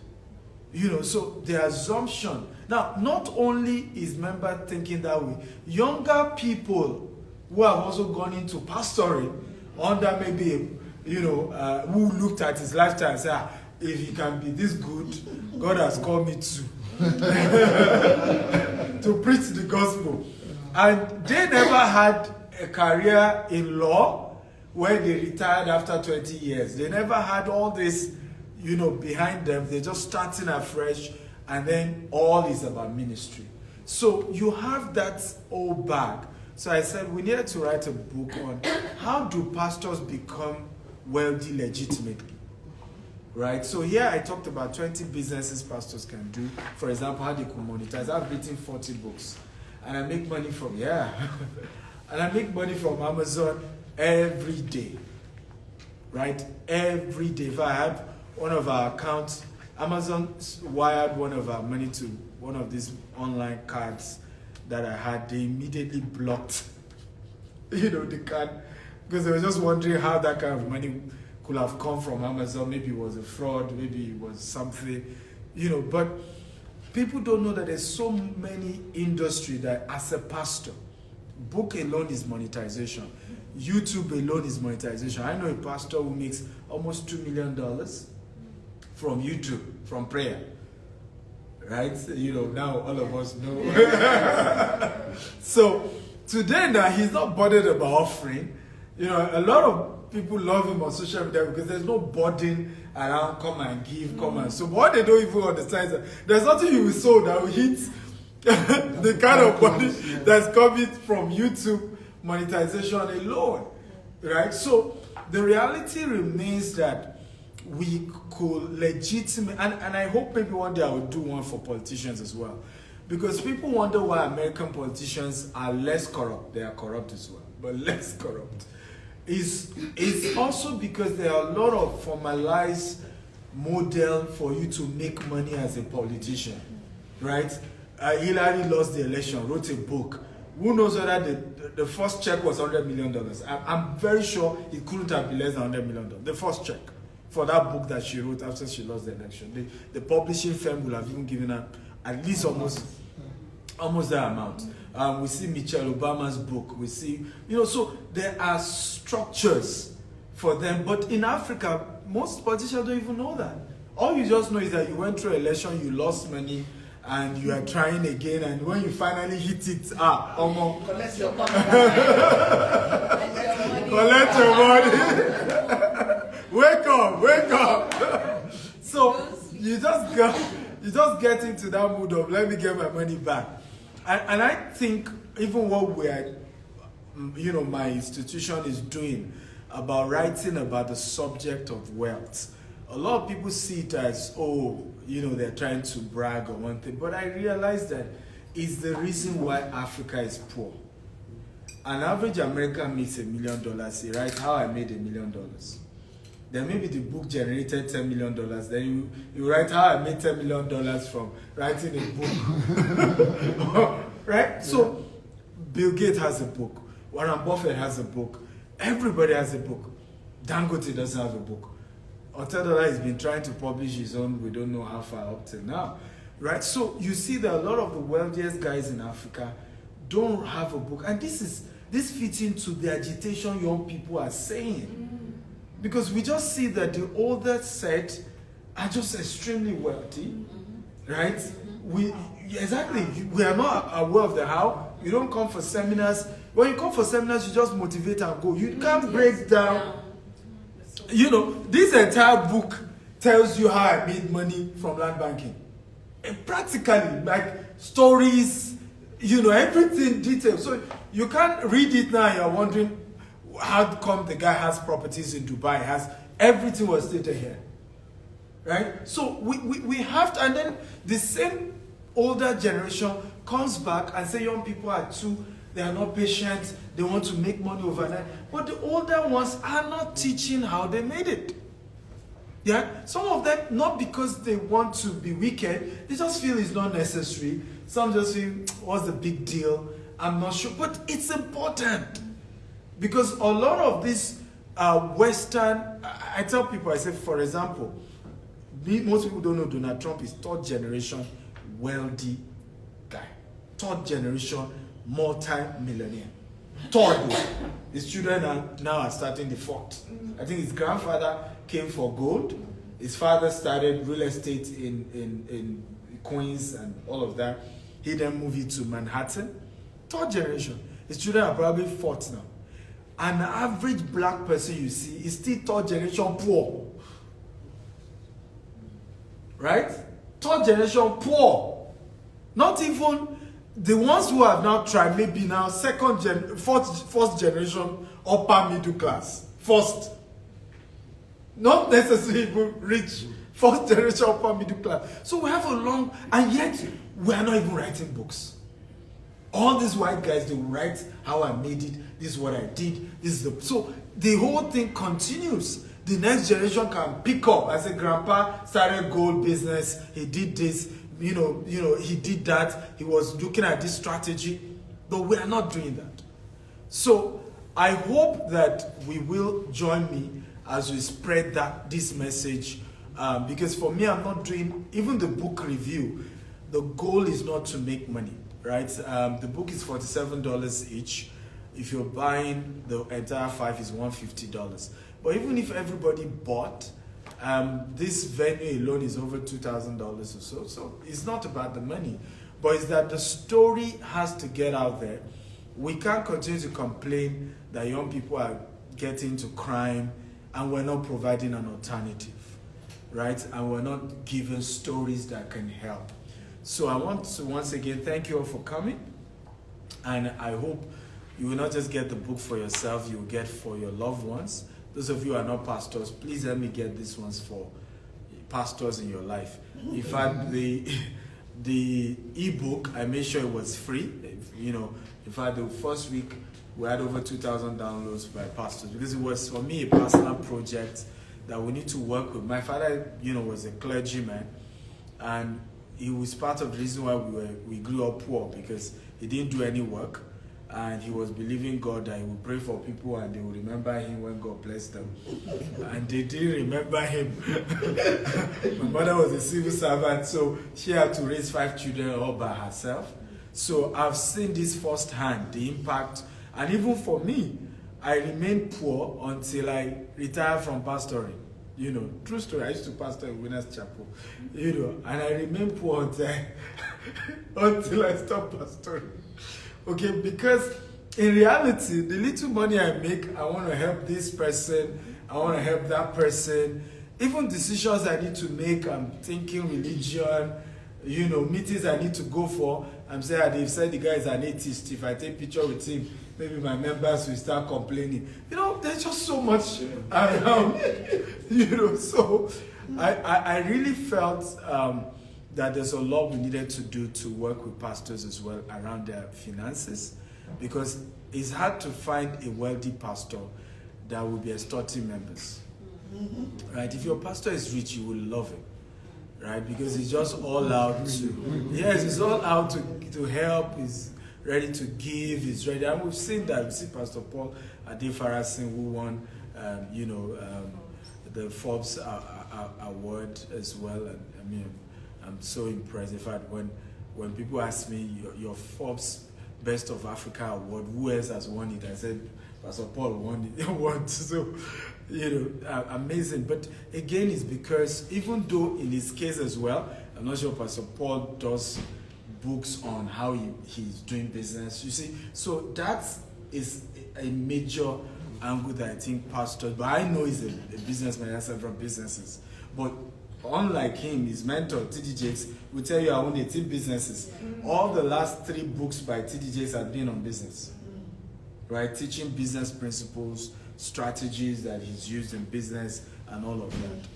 Speaker 1: So the assumption. Now, not only is member thinking that way, younger people who have also gone into pastoring under maybe, who looked at his lifestyle and said, if he can be this good, God has called me to preach the gospel. And they never had a career in law where they retired after 20 years. They never had all this, behind them. They're just starting afresh, and then all is about ministry. So you have that old bag. So I said we needed to write a book on how do pastors become wealthy legitimately, right? So here I talked about 20 businesses pastors can do. For example, how they can monetize. I've written 40 books, and I make money from and I make money from Amazon every day, right? Every day. If I had one of our accounts, Amazon wired one of our money to one of these online cards that I had. They immediately blocked, the card, because they were just wondering how that kind of money could have come from Amazon. Maybe it was a fraud, maybe it was something, but people don't know that there's so many industry that as a pastor, book alone is monetization. YouTube alone is monetization. I know a pastor who makes almost $2 million from YouTube, from prayer. Right? Now all of us know. So today now he's not bothered about offering. A lot of people love him on social media because there's no burden around come and give, come and so. But what they don't even understand is that there's nothing you will sow that will hit the kind of money that's coming from YouTube monetization alone, right? So the reality remains that we could legitimate, and I hope maybe one day I will do one for politicians as well, because people wonder why American politicians are less corrupt. They are corrupt as well, but less corrupt. It's also because there are a lot of formalized model for you to make money as a politician, right? Hillary lost the election, wrote a book. Who knows whether the first check was $100 million? I'm very sure it couldn't have been less than $100 million. The first check for that book that she wrote after she lost the election. The publishing firm would have even given her at least almost that amount. We see Michelle Obama's book. We see, so there are structures for them. But in Africa, most politicians don't even know that. All you just know is that you went through an election, you lost money, and you are trying again, and when you finally hit it, almost
Speaker 2: Collect your money.
Speaker 1: collect your money. Wake up. So you just get into that mood of let me get my money back. And I think even what we are, my institution is doing about writing about the subject of wealth, a lot of people see it as, they're trying to brag or one thing. But I realize that it's the reason why Africa is poor. An average American makes $1 million. He writes how I made $1 million. Then maybe the book generated $10 million. Then you write how I made $10 million from writing a book. Right? So Bill Gates has a book. Warren Buffett has a book. Everybody has a book. Dangote doesn't have a book. Otedola has been trying to publish his own, we don't know how far up till now. Right? So you see that a lot of the wealthiest guys in Africa don't have a book. And this fits into the agitation young people are saying. Because we just see that the older set are just extremely wealthy. Right? We are not aware of the how. You don't come for seminars. When you come for seminars, you just motivate and go. You can't break down. This entire book tells you how I made money from land banking. And practically, like stories, everything detailed. So you can't read it now and you're wondering how come the guy has properties in Dubai, has everything was stated here. Right? So we have to, and then the same older generation comes back and say young people are they are not patient, they want to make money overnight. But the older ones are not teaching how they made it. Yeah? Some of them, not because they want to be wicked, they just feel it's not necessary. Some just feel, what's the big deal? I'm not sure. But it's important. Because a lot of this Western, I tell people, I say, for example, most people don't know Donald Trump is third generation wealthy guy. Third generation multi-millionaire. Third. His children are starting the fourth. I think his grandfather came for gold. His father started real estate in Queens and all of that. He then moved to Manhattan. Third generation. His children are probably fourth now. An average black person you see is still third generation poor. Right? Third generation poor. Not even the ones who have now tried, maybe now first generation upper middle class. First. Not necessarily even rich. First generation upper middle class. So we have a long, and yet we are not even writing books. All these white guys, they will write how I made it, this is what I did, so the whole thing continues. The next generation can pick up. As a grandpa started gold business, he did this, he did that, he was looking at this strategy, but we are not doing that. So I hope that we will join me as we spread this message, because for me, I'm not doing even the book review. The goal is not to make money, right? The book is $47 each. If you're buying the entire 5, is $150. But even if everybody bought, this venue alone is over $2,000 or so. So it's not about the money, but it's that the story has to get out there. We can't continue to complain that young people are get into crime, and we're not providing an alternative, right? And we're not giving stories that can help. So I want to once again thank you all for coming, and I hope you will not just get the book for yourself, you will get for your loved ones. Those of you who are not pastors, please help me get these ones for pastors in your life. In fact, the ebook, I made sure it was free. In fact, the first week we had over 2,000 downloads by pastors, because it was for me a personal project that we need to work with. My father, was a clergyman, and he was part of the reason why we grew up poor, because he didn't do any work. And he was believing God that he would pray for people and they would remember him when God blessed them. And they didn't remember him. My mother was a civil servant, so she had to raise 5 children all by herself. So I've seen this firsthand, the impact. And even for me, I remained poor until I retired from pastoring. True story, I used to pastor in Winners Chapel. And I remained poor until I stopped pastoring. Okay, because in reality, the little money I make, I want to help this person, I want to help that person. Even decisions I need to make, I'm thinking religion, meetings I need to go for. I'm saying, they've said the guy is an atheist. If I take picture with him, maybe my members will start complaining. There's just so much around, So I really felt that there's a lot we needed to do to work with pastors as well around their finances, because it's hard to find a wealthy pastor that will be extorting members. Right? If your pastor is rich, you will love him. Right? Because he's just all out to, he's all out to help, he's ready to give, he's ready. And we've seen that. We see Pastor Paul Adefarasin, who won, the Forbes award as well. And I'm so impressed. In fact, when people ask me your Forbes Best of Africa award, who else has won it? I said Pastor Paul won it. So, amazing. But again, it's because even though in his case as well, I'm not sure Pastor Paul does books on how he's doing business. You see, so that is a major angle that I think pastors. But I know he's a businessman. He has several businesses, but unlike him, his mentor, T.D. Jakes, will tell you I own 18 businesses. All the last 3 books by T.D. Jakes have been on business. Right? Teaching business principles, strategies that he's used in business, and all of that.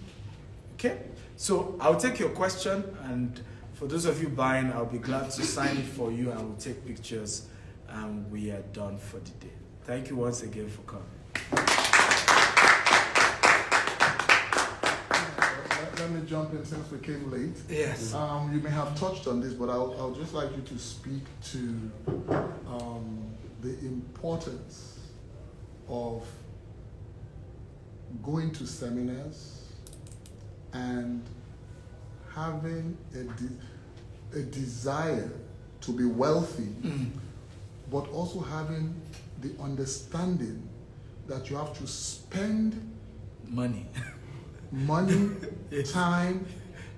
Speaker 1: Okay? So I'll take your question, and for those of you buying, I'll be glad to sign it for you, and we'll take pictures, and we are done for the day. Thank you once again for coming.
Speaker 9: Let me jump in since we came late.
Speaker 1: Yes.
Speaker 9: You may have touched on this, but I'll just like you to speak to the importance of going to seminars and having a desire to be wealthy, but also having the understanding that you have to spend
Speaker 1: money,
Speaker 9: yes. Time,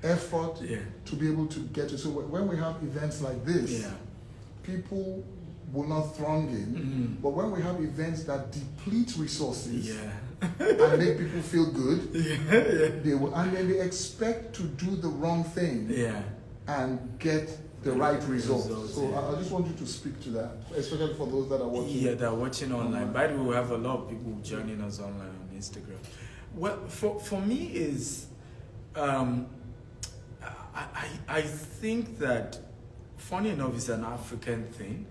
Speaker 9: effort to be able to get it. So when we have events like this, people will not throng in. But when we have events that deplete resources and make people feel good, they will, and then they expect to do the wrong thing and get the right results. So I just want you to speak to that, especially for those that are watching.
Speaker 1: Yeah, they're watching online. By the way, we have a lot of people joining us online on Instagram. Well, for me is, I think that, funny enough, it's an African thing.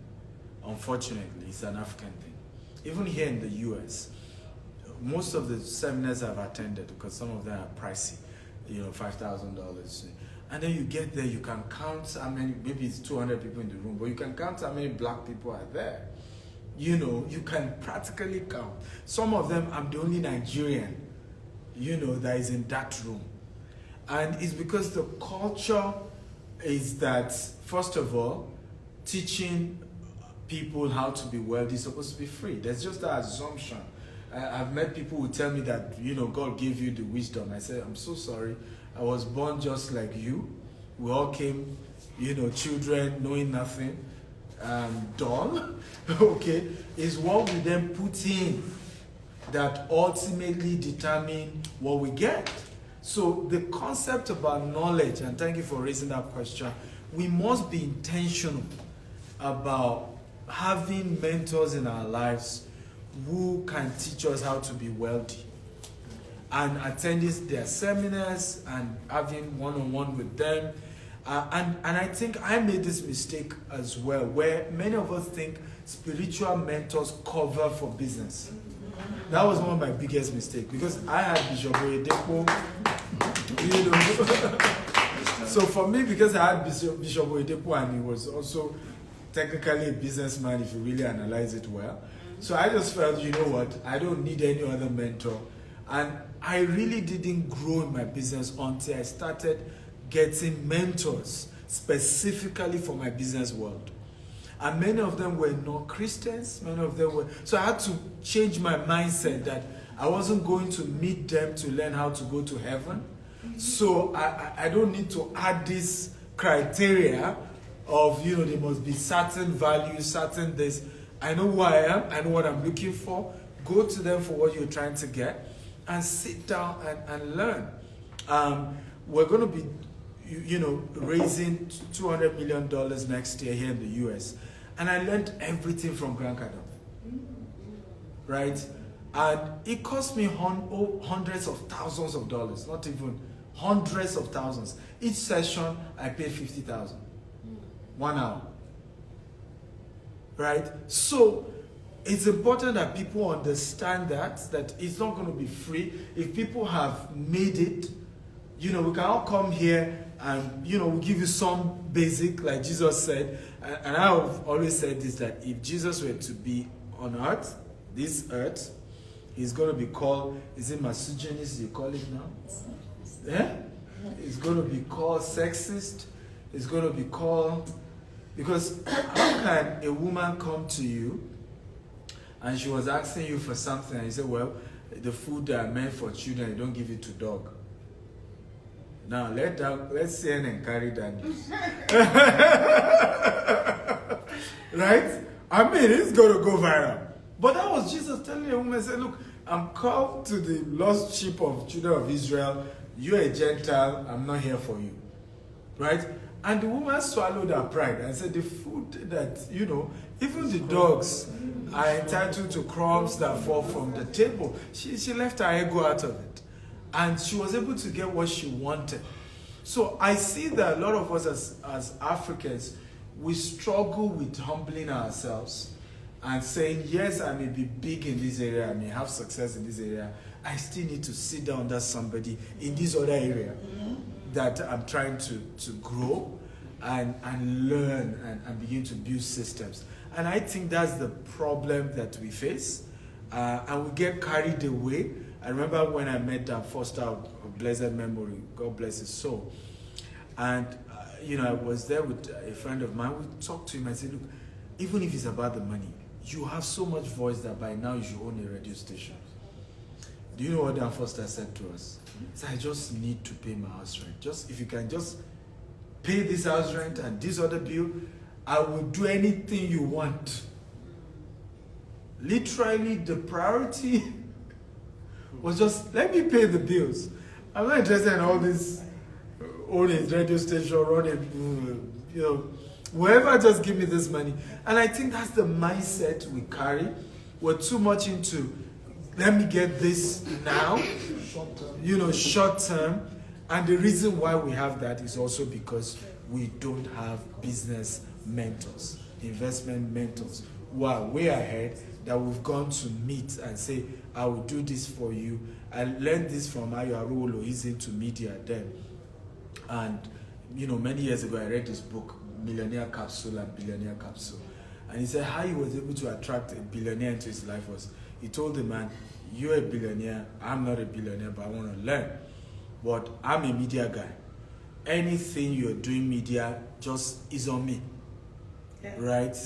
Speaker 1: Unfortunately, it's an African thing. Even here in the US, most of the seminars I've attended, because some of them are pricey, $5,000. And then you get there, you can count how many, maybe it's 200 people in the room, but you can count how many black people are there. You can practically count. Some of them, I'm the only Nigerian, that is in that room. And it's because the culture is that, first of all, teaching people how to be wealthy is supposed to be free. There's just that assumption. I've met people who tell me that, God gave you the wisdom. I said, I'm so sorry. I was born just like you. We all came, children, knowing nothing, dull. Okay? It's what we then put in that ultimately determine what we get. So the concept about knowledge, and thank you for raising that question, we must be intentional about having mentors in our lives who can teach us how to be wealthy, and attending their seminars and having one-on-one with them. And I think I made this mistake as well, where many of us think spiritual mentors cover for business. That was one of my biggest mistakes, because I had Bishop Oyedepo, you know. So for me, because I had Bishop Oyedepo, and he was also technically a businessman if you really analyze it well. So I just felt, you know what, I don't need any other mentor. And I really didn't grow in my business until I started getting mentors specifically for my business world. And many of them were not Christians, many of them were. So I had to change my mindset that I wasn't going to meet them to learn how to go to heaven. So I don't need to add this criteria of, you know, there must be certain values, certain this. I know who I am, I know what I'm looking for. Go to them for what you're trying to get and sit down and learn. We're going to be, you know, raising $200 million next year here in the US. And I learned everything from Grant Cardone. Right? And it cost me hundreds of thousands of dollars, not even hundreds of thousands. Each session, I paid $50,000. 1 hour. Right? So it's important that people understand that it's not going to be free. If people have made it, you know, we can all come here and, you know, we'll give you some basic, like Jesus said. And I've always said this, that if Jesus were to be on earth, this earth, he's going to be called, is it misogynist you call it now? Yeah? It's going to be called sexist. It's going to be called, because how can a woman come to you and she was asking you for something and you say, well, the food that are meant for children, you don't give it to dog. Now let's CNN carry that news. Right? I mean, it's going to go viral. But that was Jesus telling a woman, say, look, I'm called to the lost sheep of children of Israel. You're a Gentile, I'm not here for you. Right? And the woman swallowed her pride and said, the food that, you know, even the dogs are entitled to crumbs that fall from the table. She left her ego out of it. And she was able to get what she wanted. So I see that a lot of us as Africans, we struggle with humbling ourselves and saying, yes, I may be big in this area, I may have success in this area, I still need to sit down under somebody in this other area that I'm trying to grow and learn and begin to build systems. And I think that's the problem that we face. And we get carried away. I remember when I met Foster of blessed memory, God bless his soul. And, you know, I was there with a friend of mine. We talked to him and said, look, even if it's about the money, you have so much voice that by now you should own a radio station. Do you know what Dan Foster said to us? He said, I just need to pay my house rent. Just, if you can just pay this house rent and this other bill, I will do anything you want. Literally, the priority was just, let me pay the bills. I'm not interested in all this owning radio station, running, you know, whoever just give me this money. And I think that's the mindset we carry. We're too much into, let me get this now, you know, short term. And the reason why we have that is also because we don't have business mentors, investment mentors who are way ahead, that we've gone to meet and say, I will do this for you. I learned this from Ayarolo, he's into media then. And, you know, many years ago, I read this book, Millionaire Capsule and Billionaire Capsule. And he said how he was able to attract a billionaire into his life was, he told the man, you're a billionaire, I'm not a billionaire, but I want to learn. But I'm a media guy. Anything you're doing media just is on me. Yeah. Right?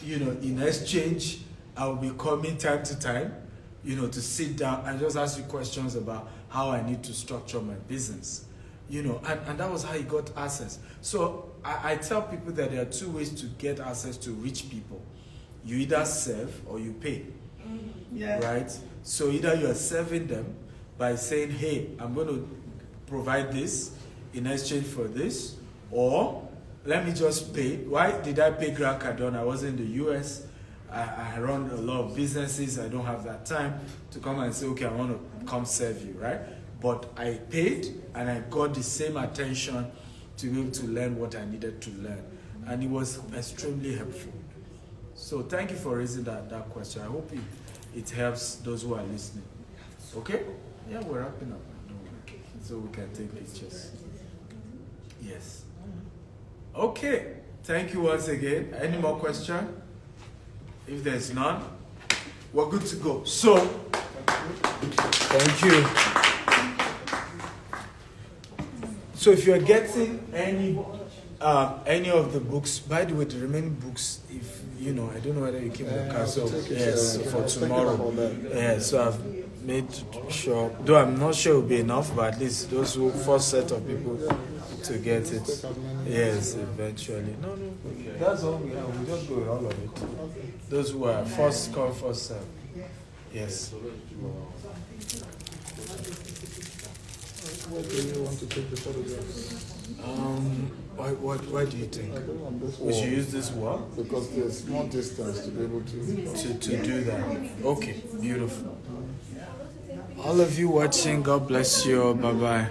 Speaker 1: You know, in exchange, I will be coming time to time, you know, to sit down and just ask you questions about how I need to structure my business. You know, and that was how he got access. So I tell people that there are two ways to get access to rich people. You either serve or you pay. right? So either you are serving them by saying, hey, I'm going to provide this in exchange for this, or let me just pay. Why did I pay Grant Cardone? I was in the US. I run a lot of businesses. I don't have that time to come and say, okay, I want to come serve you, right? But I paid and I got the same attention to be able to learn what I needed to learn. And it was extremely helpful. So thank you for raising that question. I hope it helps those who are listening. Okay? Yeah, we're wrapping up. So we can take pictures. Yes. Okay. Thank you once again. Any more questions? If there's none, we're good to go. So, thank you. So if you're getting any of the books, by the way, the remaining books, if you know, I don't know whether you keep the castle. Yes, for tomorrow. Yeah, so I've made sure, though I'm not sure it will be enough, but at least those who first set of people to get it. Yes, eventually. No, that's all we have. We just go with all of it. Those who are first come, first serve. Yes.
Speaker 9: Where do you want to take the photographs?
Speaker 1: Why do you think? We should use this wall?
Speaker 9: Because there's more distance to be able
Speaker 1: to do that. Okay, beautiful. All of you watching, God bless you. Bye-bye.